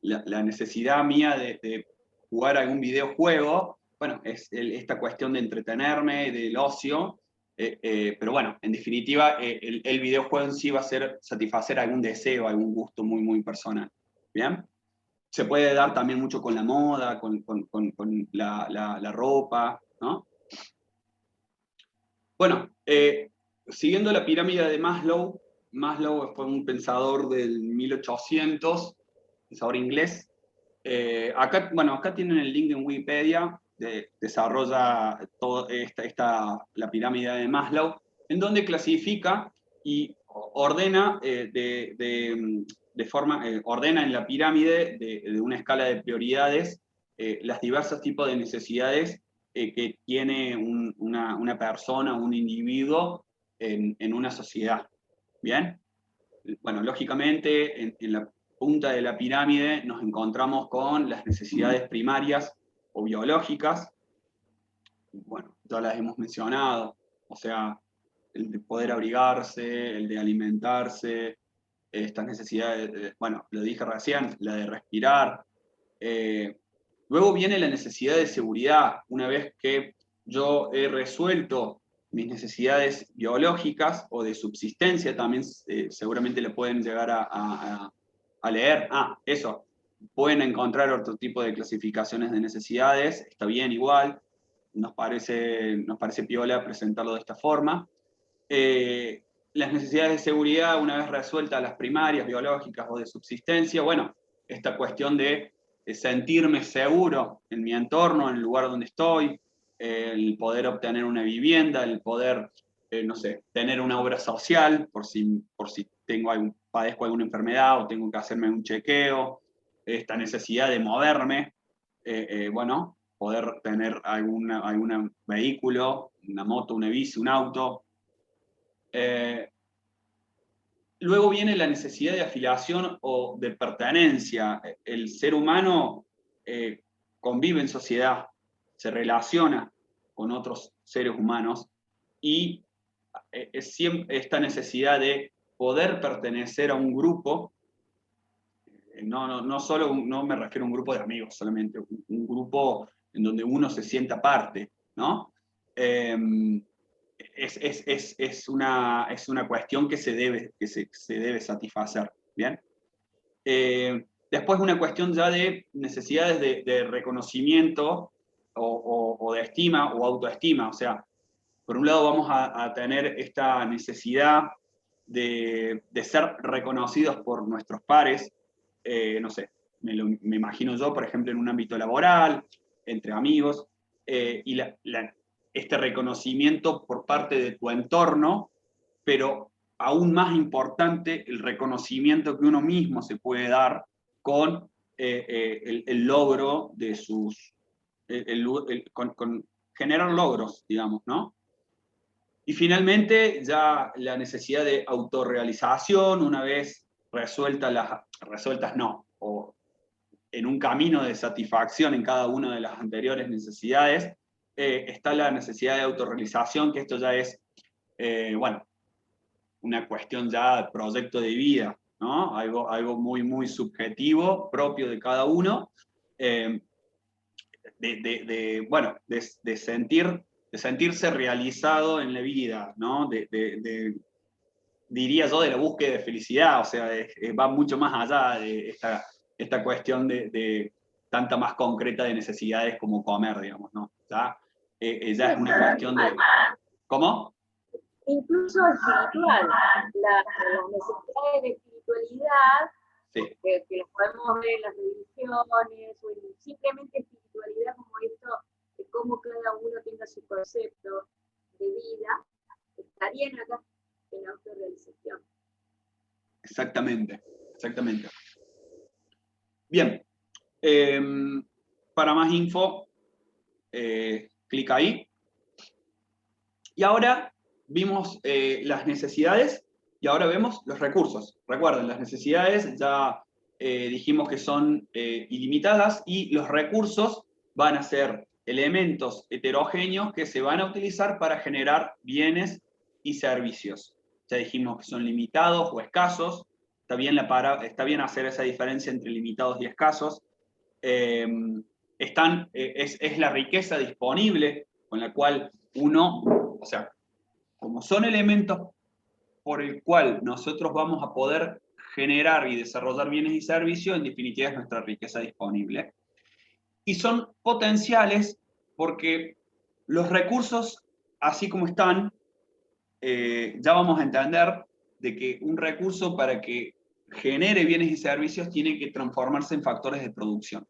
la necesidad mía de jugar algún videojuego, bueno, es esta cuestión de entretenerme, del ocio, pero bueno, en definitiva, el videojuego en sí va a ser satisfacer algún deseo, algún gusto muy, muy personal. ¿Bien? Se puede dar también mucho con la moda, con la ropa, ¿no? Bueno, siguiendo la pirámide de Maslow, Maslow fue un pensador del 1800, pensador inglés. Acá tienen el link en Wikipedia, desarrolla toda la pirámide de Maslow, en donde clasifica y ordena ordena en la pirámide de una escala de prioridades las diversos tipos de necesidades que tiene una persona, un individuo en una sociedad. ¿Bien? Bueno, lógicamente en la punta de la pirámide nos encontramos con las necesidades primarias o biológicas. Bueno, ya las hemos mencionado, o sea, el de poder abrigarse, el de alimentarse, estas necesidades, bueno, lo dije recién, la de respirar. Luego viene la necesidad de seguridad. Una vez que yo he resuelto mis necesidades biológicas o de subsistencia, también seguramente le pueden llegar a leer. Eso, pueden encontrar otro tipo de clasificaciones de necesidades, está bien igual, nos parece piola presentarlo de esta forma. Las necesidades de seguridad, una vez resueltas las primarias, biológicas o de subsistencia, bueno, esta cuestión de sentirme seguro en mi entorno, en el lugar donde estoy, el poder obtener una vivienda, el poder, no sé, tener una obra social por si padezco alguna enfermedad o tengo que hacerme un chequeo, esta necesidad de moverme, bueno, poder tener algún vehículo, una moto, una bici, un auto. Luego viene la necesidad de afiliación o de pertenencia. El ser humano convive en sociedad, se relaciona con otros seres humanos y es siempre esta necesidad de poder pertenecer a un grupo. No me refiero a un grupo de amigos solamente, un grupo en donde uno se sienta parte, ¿no? Es una cuestión que se debe satisfacer, ¿bien? Después una cuestión ya de necesidades de reconocimiento o de estima o autoestima, o sea, por un lado vamos a tener esta necesidad de ser reconocidos por nuestros pares, no sé, me imagino yo, por ejemplo, en un ámbito laboral, entre amigos, y este reconocimiento por parte de tu entorno, pero aún más importante, el reconocimiento que uno mismo se puede dar con el logro de con generar logros, digamos, ¿no? Y finalmente, ya la necesidad de autorrealización, una vez resueltas no, o en un camino de satisfacción en cada una de las anteriores necesidades, está la necesidad de autorrealización, que esto ya es, bueno, una cuestión ya de proyecto de vida, ¿no? Algo muy, muy subjetivo, propio de cada uno, bueno, de sentir sentirse realizado en la vida, ¿no? Diría yo, de la búsqueda de felicidad, o sea, va mucho más allá de esta cuestión de tanta más concreta de necesidades como comer, digamos, ¿no? Ya es una cuestión de... ¿Cómo? Incluso espiritual, las necesidades de espiritualidad, Sí. que las podemos ver en las religiones, o en simplemente espiritualidad como esto, de cómo cada uno tenga su concepto de vida, estarían acá en autorrealización. Exactamente, exactamente. Bien, para más info, clic ahí. Y ahora vimos las necesidades y ahora vemos los recursos. Recuerden, las necesidades ya dijimos que son ilimitadas y los recursos van a ser elementos heterogéneos que se van a utilizar para generar bienes y servicios. Ya dijimos que son limitados o escasos. Está bien hacer esa diferencia entre limitados y escasos. Es la riqueza disponible con la cual uno, o sea, como son elementos por el cual nosotros vamos a poder generar y desarrollar bienes y servicios, en definitiva es nuestra riqueza disponible. Y son potenciales porque los recursos, así como están, ya vamos a entender de que un recurso para que genere bienes y servicios tiene que transformarse en factores de producción.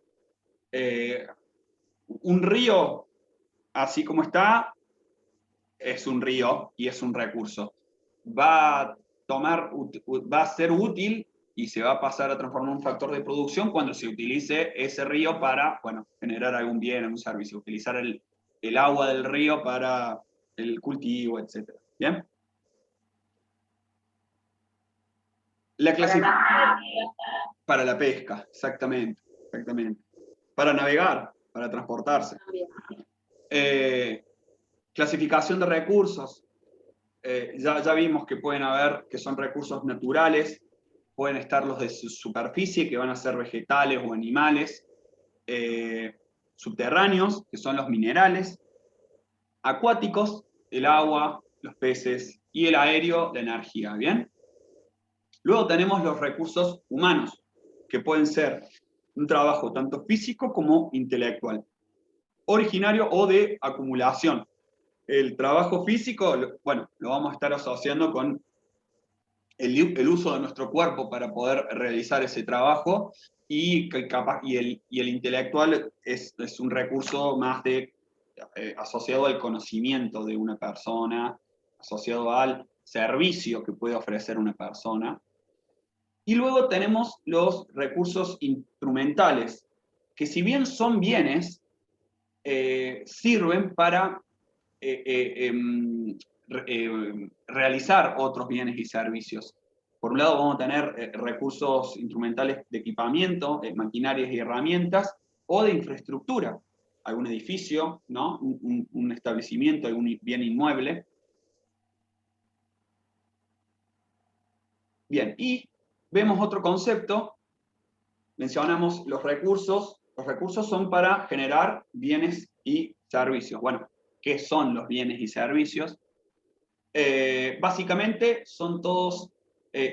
Un río, así como está, es un río y es un recurso. Va a ser útil y se va a pasar a transformar en un factor de producción cuando se utilice ese río para, bueno, generar algún bien, algún servicio, utilizar el agua del río para el cultivo, etc. ¿Bien? Para la pesca, exactamente, exactamente. Para navegar, para transportarse. Clasificación de recursos. Ya vimos que pueden haber, que son recursos naturales, pueden estar los de superficie, que van a ser vegetales o animales, subterráneos, que son los minerales, acuáticos, el agua, los peces, y el aéreo, la energía, ¿bien? Luego tenemos los recursos humanos, que pueden ser un trabajo tanto físico como intelectual, originario o de acumulación. El trabajo físico, bueno, lo vamos a estar asociando con el uso de nuestro cuerpo para poder realizar ese trabajo, y el intelectual es un recurso más asociado al conocimiento de una persona, asociado al servicio que puede ofrecer una persona. Y luego tenemos los recursos instrumentales, que si bien son bienes, sirven para realizar otros bienes y servicios. Por un lado vamos a tener recursos instrumentales de equipamiento, maquinarias y herramientas, o de infraestructura, algún edificio, ¿no? un establecimiento, algún bien inmueble. Bien, y vemos otro concepto, mencionamos los recursos. Los recursos son para generar bienes y servicios. Bueno, ¿qué son los bienes y servicios? Básicamente son todos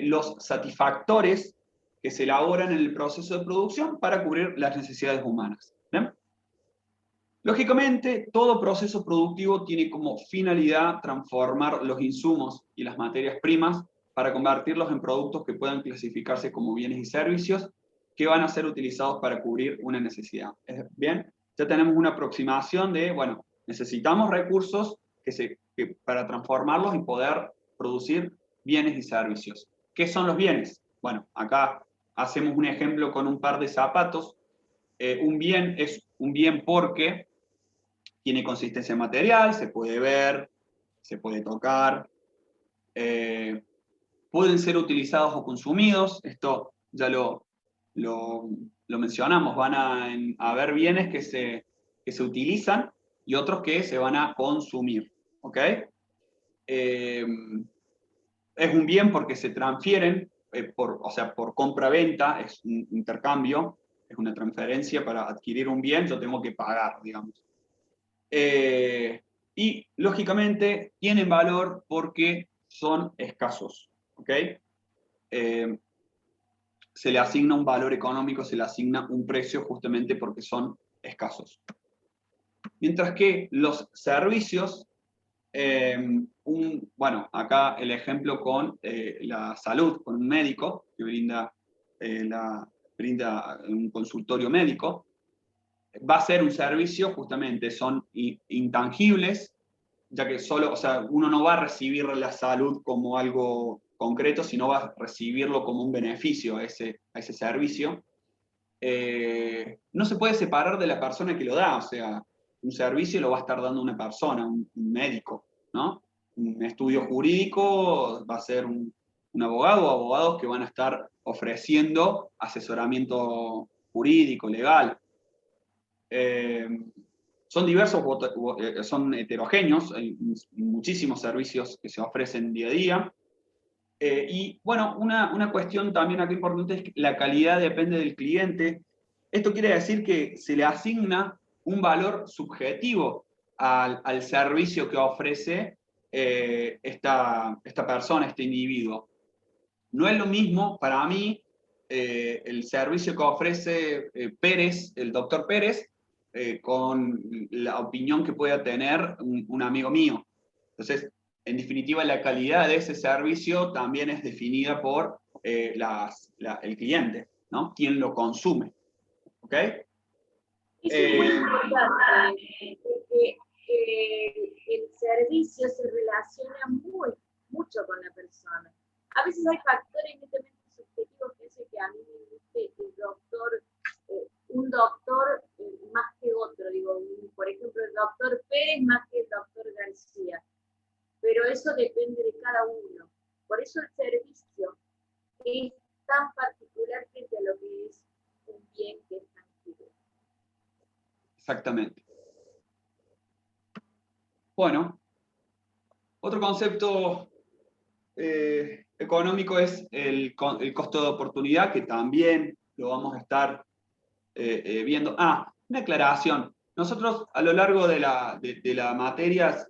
los satisfactores que se elaboran en el proceso de producción para cubrir las necesidades humanas. ¿Bien? Lógicamente, todo proceso productivo tiene como finalidad transformar los insumos y las materias primas para convertirlos en productos que puedan clasificarse como bienes y servicios que van a ser utilizados para cubrir una necesidad. ¿Bien? Ya tenemos una aproximación de, bueno, necesitamos recursos para transformarlos y poder producir bienes y servicios. ¿Qué son los bienes? Bueno, acá hacemos un ejemplo con un par de zapatos. Un bien es un bien porque tiene consistencia material, se puede ver, se puede tocar, pueden ser utilizados o consumidos. Esto ya lo mencionamos. Van a haber bienes que se utilizan y otros que se van a consumir. ¿Ok? Es un bien porque se transfieren, o sea, por compra-venta, es un intercambio, es una transferencia. Para adquirir un bien yo tengo que pagar, digamos. Y, lógicamente, tienen valor porque son escasos, ¿ok? Se le asigna un valor económico, se le asigna un precio justamente porque son escasos. Mientras que los servicios, bueno, acá el ejemplo con la salud, con un médico que brinda un consultorio médico, va a ser un servicio, justamente son intangibles, ya que solo, o sea, uno no va a recibir la salud como algo concreto, sino va a recibirlo como un beneficio a ese servicio. No se puede separar de la persona que lo da, o sea, un servicio lo va a estar dando una persona, un médico, ¿no? Un estudio jurídico va a ser un abogado o abogados que van a estar ofreciendo asesoramiento jurídico, legal. Son diversos, son heterogéneos, hay muchísimos servicios que se ofrecen día a día. Y bueno, una cuestión también aquí importante es que la calidad depende del cliente. Esto quiere decir que se le asigna un valor subjetivo al servicio que ofrece esta persona, este individuo. No es lo mismo para mí el servicio que ofrece Pérez, el doctor Pérez, con la opinión que pueda tener un amigo mío. Entonces, en definitiva, la calidad de ese servicio también es definida por el cliente, ¿no? Quien lo consume. ¿Ok? Eso es muy importante, porque el servicio se relaciona mucho con la persona. A veces hay factores netamente subjetivos que hacen que a mí me guste el doctor, un doctor más que otro. Digo, por ejemplo, el doctor Pérez más que el doctor García. Pero eso depende de cada uno. Por eso el servicio es tan particular frente a lo que es un bien que es tangible. Exactamente. Bueno, otro concepto económico es el costo de oportunidad, que también lo vamos a estar viendo. Una aclaración. Nosotros a lo largo de la materia,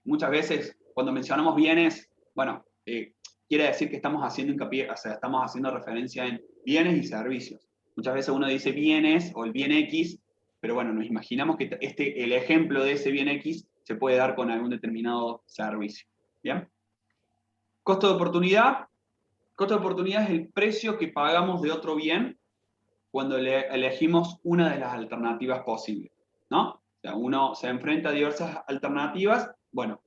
muchas veces cuando mencionamos bienes, bueno, quiere decir que estamos haciendo hincapié, o sea, estamos haciendo referencia en bienes y servicios. Muchas veces uno dice bienes o el bien X, pero bueno, nos imaginamos que el ejemplo de ese bien X se puede dar con algún determinado servicio. ¿Bien? Costo de oportunidad. Costo de oportunidad es el precio que pagamos de otro bien cuando elegimos una de las alternativas posibles, ¿no? O sea, uno se enfrenta a diversas alternativas, bueno,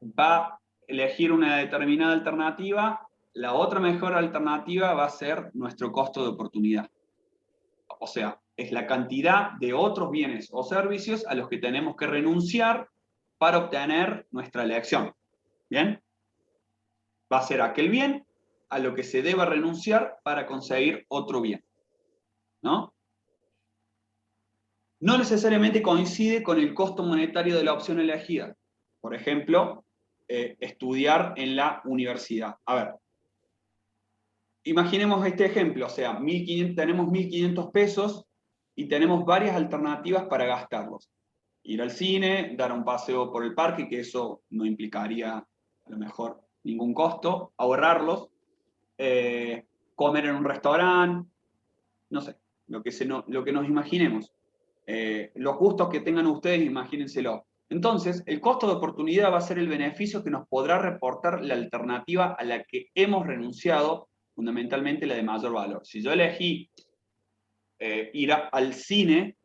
va a elegir una determinada alternativa, la otra mejor alternativa va a ser nuestro costo de oportunidad. O sea, es la cantidad de otros bienes o servicios a los que tenemos que renunciar para obtener nuestra elección. ¿Bien? Va a ser aquel bien a lo que se deba renunciar para conseguir otro bien, ¿no? No necesariamente coincide con el costo monetario de la opción elegida. Por ejemplo, estudiar en la universidad. A ver, imaginemos este ejemplo, o sea, tenemos 1.500 pesos y tenemos varias alternativas para gastarlos. Ir al cine, dar un paseo por el parque, que eso no implicaría a lo mejor ningún costo, ahorrarlos, comer en un restaurante, no sé, lo que nos imaginemos. Los gustos que tengan ustedes, imagínenselo. Entonces, el costo de oportunidad va a ser el beneficio que nos podrá reportar la alternativa a la que hemos renunciado, fundamentalmente la de mayor valor. Si yo elegí ir al cine,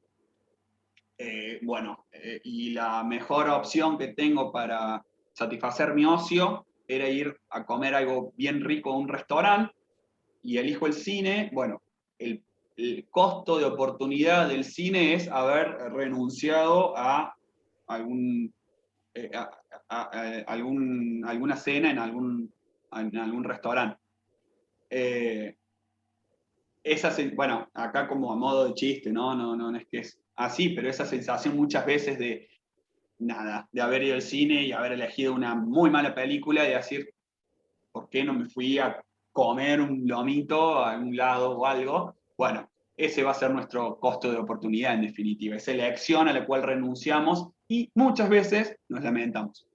y la mejor opción que tengo para satisfacer mi ocio era ir a comer algo bien rico a un restaurante, y elijo el cine, bueno, el costo de oportunidad del cine es haber renunciado a alguna cena en algún restaurante. Bueno, acá como a modo de chiste, no es que es así, pero esa sensación muchas veces de haber ido al cine y haber elegido una muy mala película y decir, ¿por qué no me fui a comer un lomito a algún lado o algo? Bueno, ese va a ser nuestro costo de oportunidad en definitiva, esa elección a la cual renunciamos y muchas veces nos lamentamos.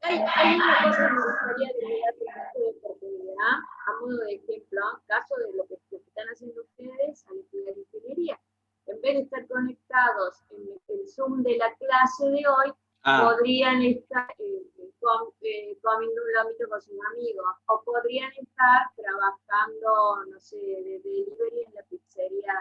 Hay una cosa que me gustaría agregar de caso de oportunidad, a modo de ejemplo, caso de lo que están haciendo ustedes al estudiar ingeniería. En vez de estar conectados en el Zoom de la clase de hoy, podrían estar comiendo un lomito con sus amigos, o podrían estar trabajando, no sé, de delivery en la pizzería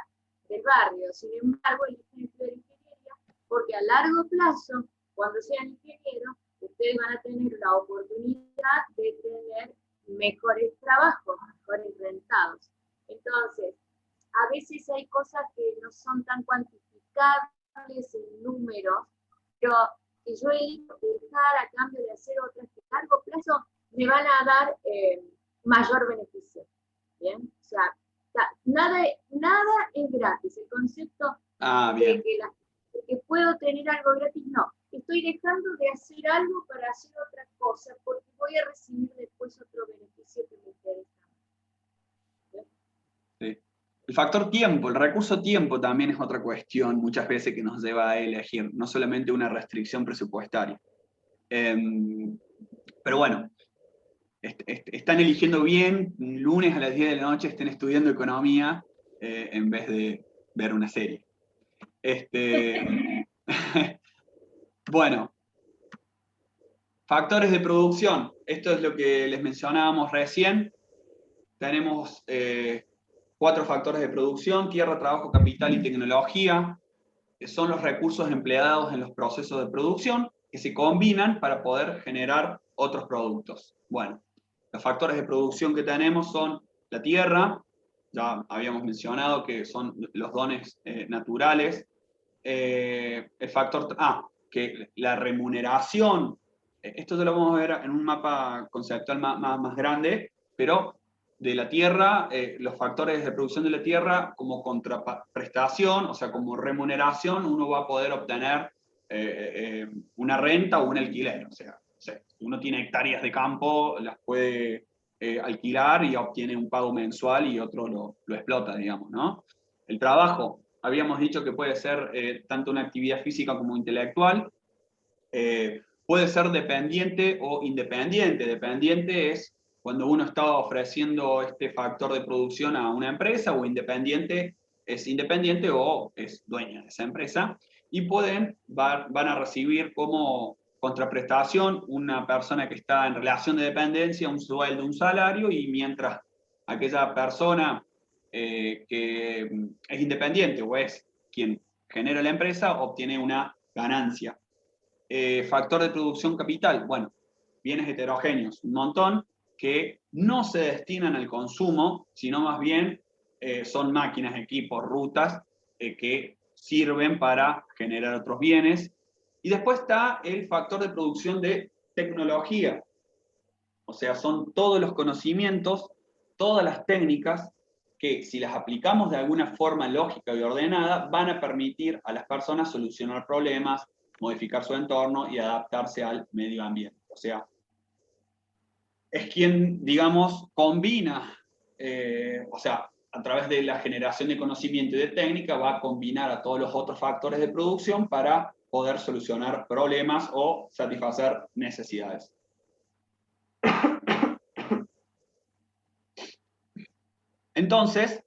del barrio. Sin embargo, eligen estudiar ingeniería porque a largo plazo, cuando sean ingenieros, ustedes van a tener la oportunidad de tener mejores trabajos, mejores rentados. Entonces, a veces hay cosas que no son tan cuantificables en números, pero que yo elijo dejar a cambio de hacer otras que a largo plazo me van a dar mayor beneficio. ¿Bien? O sea, nada es gratis. El concepto de que puedo tener algo gratis, no. Estoy dejando de hacer algo para hacer otra cosa, porque voy a recibir después otro beneficio que me interesa. Sí. El factor tiempo, el recurso tiempo también es otra cuestión muchas veces que nos lleva a elegir, no solamente una restricción presupuestaria. Pero bueno, están eligiendo bien, lunes a las 10 de la noche estén estudiando economía en vez de ver una serie. Bueno, factores de producción. Esto es lo que les mencionábamos recién. Tenemos 4 factores de producción: tierra, trabajo, capital y tecnología, que son los recursos empleados en los procesos de producción que se combinan para poder generar otros productos. Bueno, los factores de producción que tenemos son la tierra, ya habíamos mencionado que son los dones naturales. El factor que la remuneración, esto lo vamos a ver en un mapa conceptual más grande, pero de la tierra, los factores de producción de la tierra como contraprestación, o sea, como remuneración, uno va a poder obtener una renta o un alquiler. O sea, uno tiene hectáreas de campo, las puede alquilar y obtiene un pago mensual y otro lo explota, digamos, ¿no? El trabajo, habíamos dicho que puede ser tanto una actividad física como intelectual. Puede ser dependiente o independiente. Dependiente es cuando uno está ofreciendo este factor de producción a una empresa, o independiente es independiente o es dueña de esa empresa, y van a recibir como contraprestación una persona que está en relación de dependencia, un sueldo, un salario, y mientras aquella persona que es independiente o es quien genera la empresa obtiene una ganancia. Factor de producción capital, bueno, bienes heterogéneos, un montón que no se destinan al consumo, sino más bien son máquinas, equipos, rutas que sirven para generar otros bienes. Y después está el factor de producción de tecnología, o sea, son todos los conocimientos, todas las técnicas que, si las aplicamos de alguna forma lógica y ordenada, van a permitir a las personas solucionar problemas, modificar su entorno y adaptarse al medio ambiente. O sea, es quien, digamos, combina, o sea, a través de la generación de conocimiento y de técnica, va a combinar a todos los otros factores de producción para poder solucionar problemas o satisfacer necesidades. Entonces,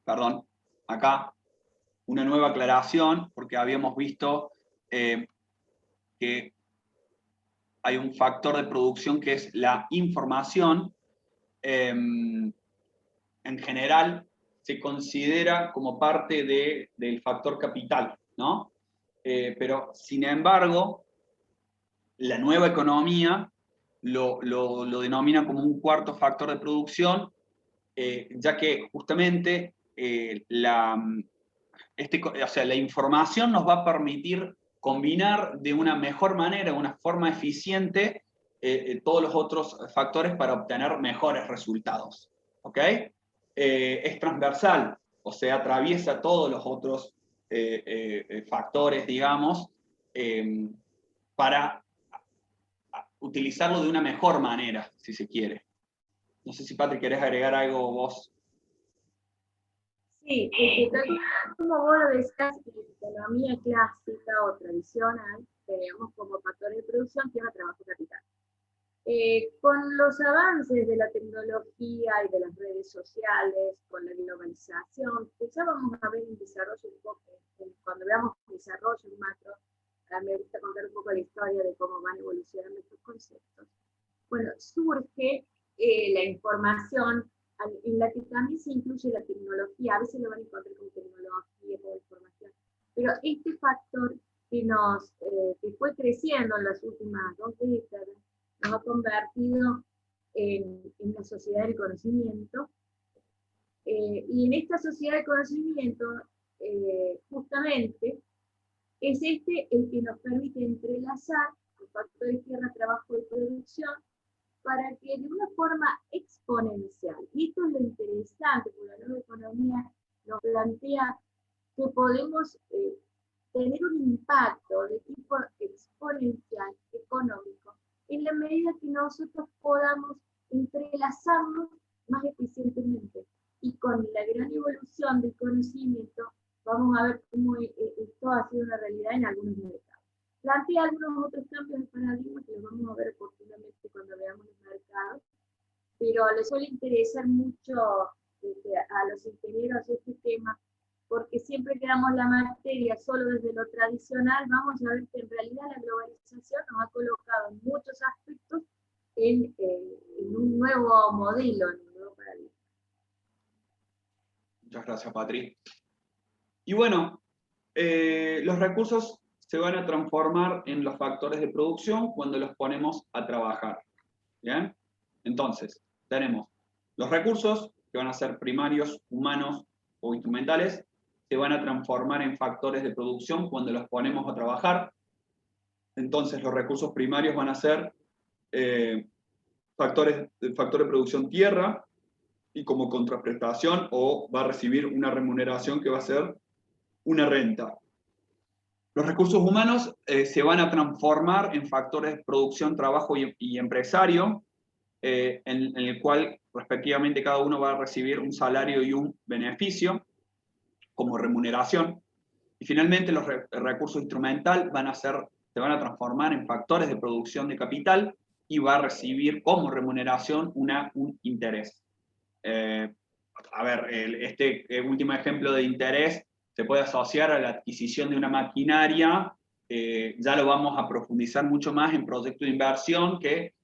perdón, acá una nueva aclaración, porque habíamos visto que hay un factor de producción que es la información. En general se considera como parte del factor capital, ¿no? Pero sin embargo, la nueva economía lo denomina como un cuarto factor de producción, ya que justamente la información nos va a permitir combinar de una mejor manera, una forma eficiente, todos los otros factores para obtener mejores resultados. ¿Ok? Es transversal, o sea, atraviesa todos los otros factores, digamos, para utilizarlo de una mejor manera, si se quiere. No sé si, Patrick, querés agregar algo vos. Sí, tal como vos lo decías, en la economía clásica o tradicional, tenemos como factor de producción tierra, trabajo, capital. Con los avances de la tecnología y de las redes sociales, con la globalización, que ya vamos a ver un desarrollo un poco, cuando veamos desarrollo en macro, me gusta contar un poco la historia de cómo van evolucionando estos conceptos. Bueno, surge la información, en la que también se incluye la tecnología, a veces lo van a encontrar como tecnología o información, pero este factor que fue creciendo en las últimas 2 décadas, nos ha convertido en una sociedad del conocimiento, y en esta sociedad del conocimiento, justamente, es este el que nos permite entrelazar los factores tierra, trabajo y producción para que de una forma exponencial, y esto es lo interesante, porque la nueva economía nos plantea que podemos tener un impacto de tipo exponencial económico en la medida que nosotros podamos entrelazarnos más eficientemente. Y con la gran evolución del conocimiento, vamos a ver cómo esto ha sido una realidad en algunos mercados. Plantea algunos otros cambios de paradigma que los vamos a ver oportunamente cuando veamos los mercados, pero les suele interesar mucho a los ingenieros este tema, porque siempre que damos la materia solo desde lo tradicional, vamos a ver que en realidad la globalización nos ha colocado en muchos aspectos en un nuevo modelo, en un nuevo paradigma. Muchas gracias, Patri. Y bueno, los recursos se van a transformar en los factores de producción cuando los ponemos a trabajar. ¿Bien? Entonces, tenemos los recursos, que van a ser primarios, humanos o instrumentales, se van a transformar en factores de producción cuando los ponemos a trabajar. Entonces, los recursos primarios van a ser factor de producción tierra, y como contraprestación o va a recibir una remuneración que va a ser una renta. Los recursos humanos se van a transformar en factores de producción, trabajo y empresario, en el cual respectivamente cada uno va a recibir un salario y un beneficio como remuneración. Y finalmente los recursos instrumental se van a transformar en factores de producción de capital y va a recibir como remuneración un interés. A ver, este último ejemplo de interés se puede asociar a la adquisición de una maquinaria, ya lo vamos a profundizar mucho más en proyectos de inversión, que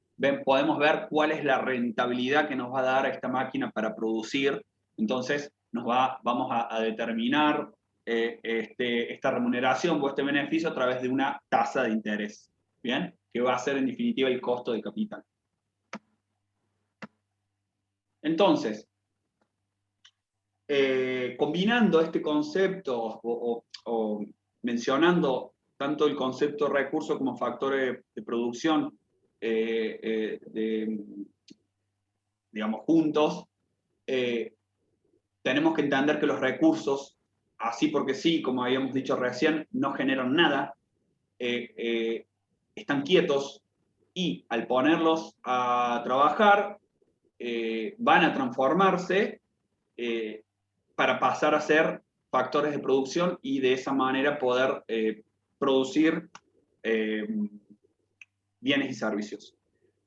podemos ver cuál es la rentabilidad que nos va a dar esta máquina para producir. Entonces vamos a determinar esta remuneración o este beneficio a través de una tasa de interés, ¿bien? Que va a ser en definitiva el costo de capital. Entonces, combinando este concepto o mencionando tanto el concepto de recurso como factores de producción, digamos, juntos, tenemos que entender que los recursos, así porque sí, como habíamos dicho recién, no generan nada, están quietos y al ponerlos a trabajar, van a transformarse para pasar a ser factores de producción y de esa manera poder producir bienes y servicios.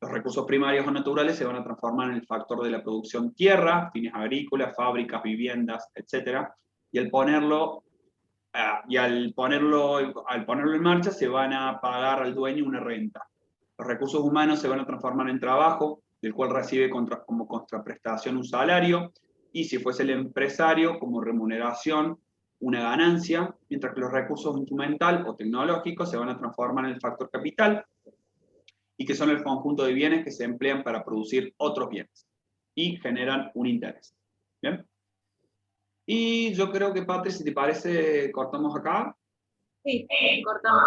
Los recursos primarios o naturales se van a transformar en el factor de la producción tierra, fines agrícolas, fábricas, viviendas, etc. Y al ponerlo en marcha se van a pagar al dueño una renta. Los recursos humanos se van a transformar en trabajo, del cual recibe como contraprestación un salario, y si fuese el empresario, como remuneración, una ganancia, mientras que los recursos instrumental o tecnológicos se van a transformar en el factor capital, y que son el conjunto de bienes que se emplean para producir otros bienes y generan un interés. ¿Bien? Y yo creo que, Patri, si te parece, cortamos acá. Sí, cortamos.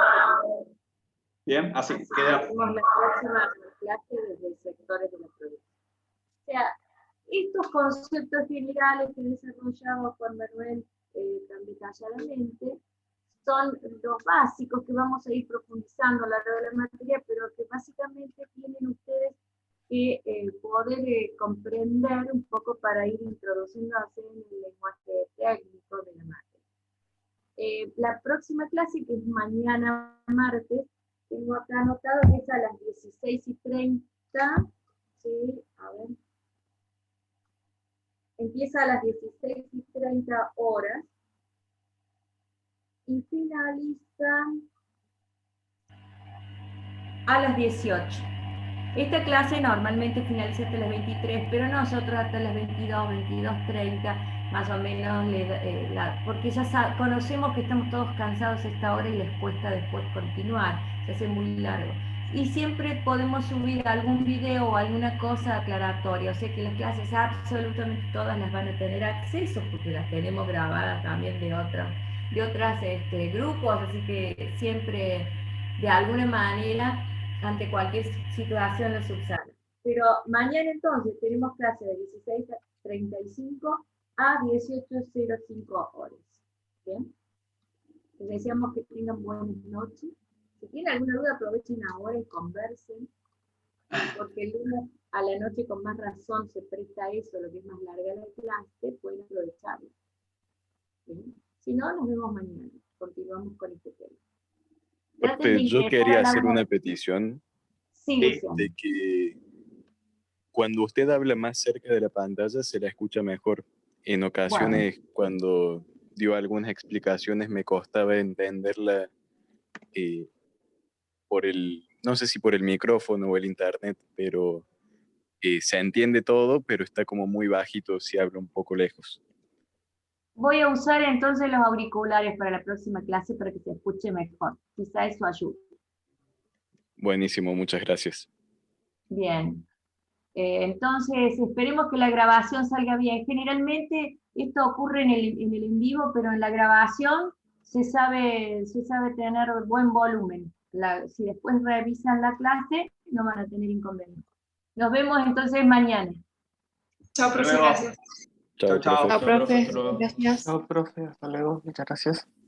Bien, así queda. Hacemos la próxima clase desde sectores de la producción. O sea, estos conceptos generales que desarrollamos Juan Manuel tan detalladamente son los básicos que vamos a ir profundizando a lo largo de la materia, pero que básicamente tienen ustedes que poder comprender un poco para ir introduciéndose en el lenguaje técnico de la materia. La próxima clase, que es mañana martes, tengo acá anotado que es a las 16:30, ¿sí? A ver. Empieza a las 16:30 horas y finaliza a las 18. Esta clase normalmente finaliza hasta las 23, pero nosotros hasta las 22, 22:30, más o menos, porque ya conocemos que estamos todos cansados a esta hora y les cuesta después continuar, se hace muy largo. Y siempre podemos subir algún video o alguna cosa aclaratoria, o sea que las clases absolutamente todas las van a tener acceso, porque las tenemos grabadas también de otros grupos, así que siempre, de alguna manera, ante cualquier situación lo subsana. Pero mañana entonces tenemos clase de 16:35 a 18:05 horas. ¿Bien? Les deseamos que tengan buenas noches. Si tienen alguna duda, aprovechen ahora y conversen, porque el lunes a la noche con más razón se presta eso, lo que es más larga la clase, pueden aprovecharlo. ¿Bien? Si no, nos vemos mañana. Continuamos con este tema. Yo quería hacer una petición Sí, Luciano. de que cuando usted habla más cerca de la pantalla se la escucha mejor. En ocasiones, cuando dio algunas explicaciones, me costaba entenderla no sé si por el micrófono o el internet, pero se entiende todo, pero está como muy bajito si hablo un poco lejos. Voy a usar entonces los auriculares para la próxima clase para que se escuche mejor. Quizá eso ayude. Buenísimo, muchas gracias. Bien. Entonces, esperemos que la grabación salga bien. Generalmente esto ocurre en el en vivo, pero en la grabación se sabe tener buen volumen. Si después revisan la clase, no van a tener inconvenientes. Nos vemos entonces mañana. Chao, profe, gracias. Chao, Chao, profe. Chao, profe. Chao, profe. Gracias. Chao, profe, hasta luego, muchas gracias.